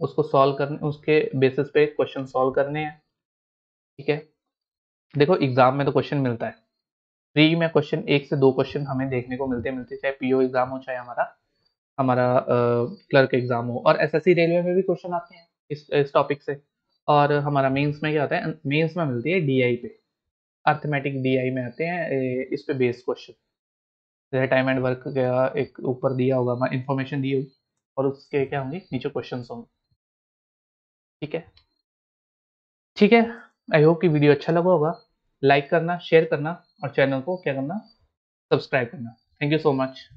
उसको सॉल्व करने, उसके बेसिस पे क्वेश्चन सॉल्व करने हैं, ठीक है। देखो एग्जाम में तो क्वेश्चन मिलता है, प्री में क्वेश्चन 1 से 2 क्वेश्चन हमें देखने को मिलते, चाहे पीओ एग्जाम हो, चाहे हमारा हमारा क्लर्क एग्जाम हो, और एसएससी रेलवे में भी क्वेश्चन आते हैं इस टॉपिक से। और हमारा मेंस में क्या होता है, मेंस में मिलती है डीआई पे, अर्थमेटिक डीआई में आते हैं इस पे बेस्ड क्वेश्चन, जैसे टाइम एंड वर्क का एक ऊपर दिया होगा, इन्फॉर्मेशन दी होगी, और उसके क्या होंगे, नीचे क्वेश्चन होंगे, ठीक है। ठीक है, आई होप कि वीडियो अच्छा लगा होगा। लाइक करना, शेयर करना, और चैनल को क्या करना, सब्सक्राइब करना। Thank you so much.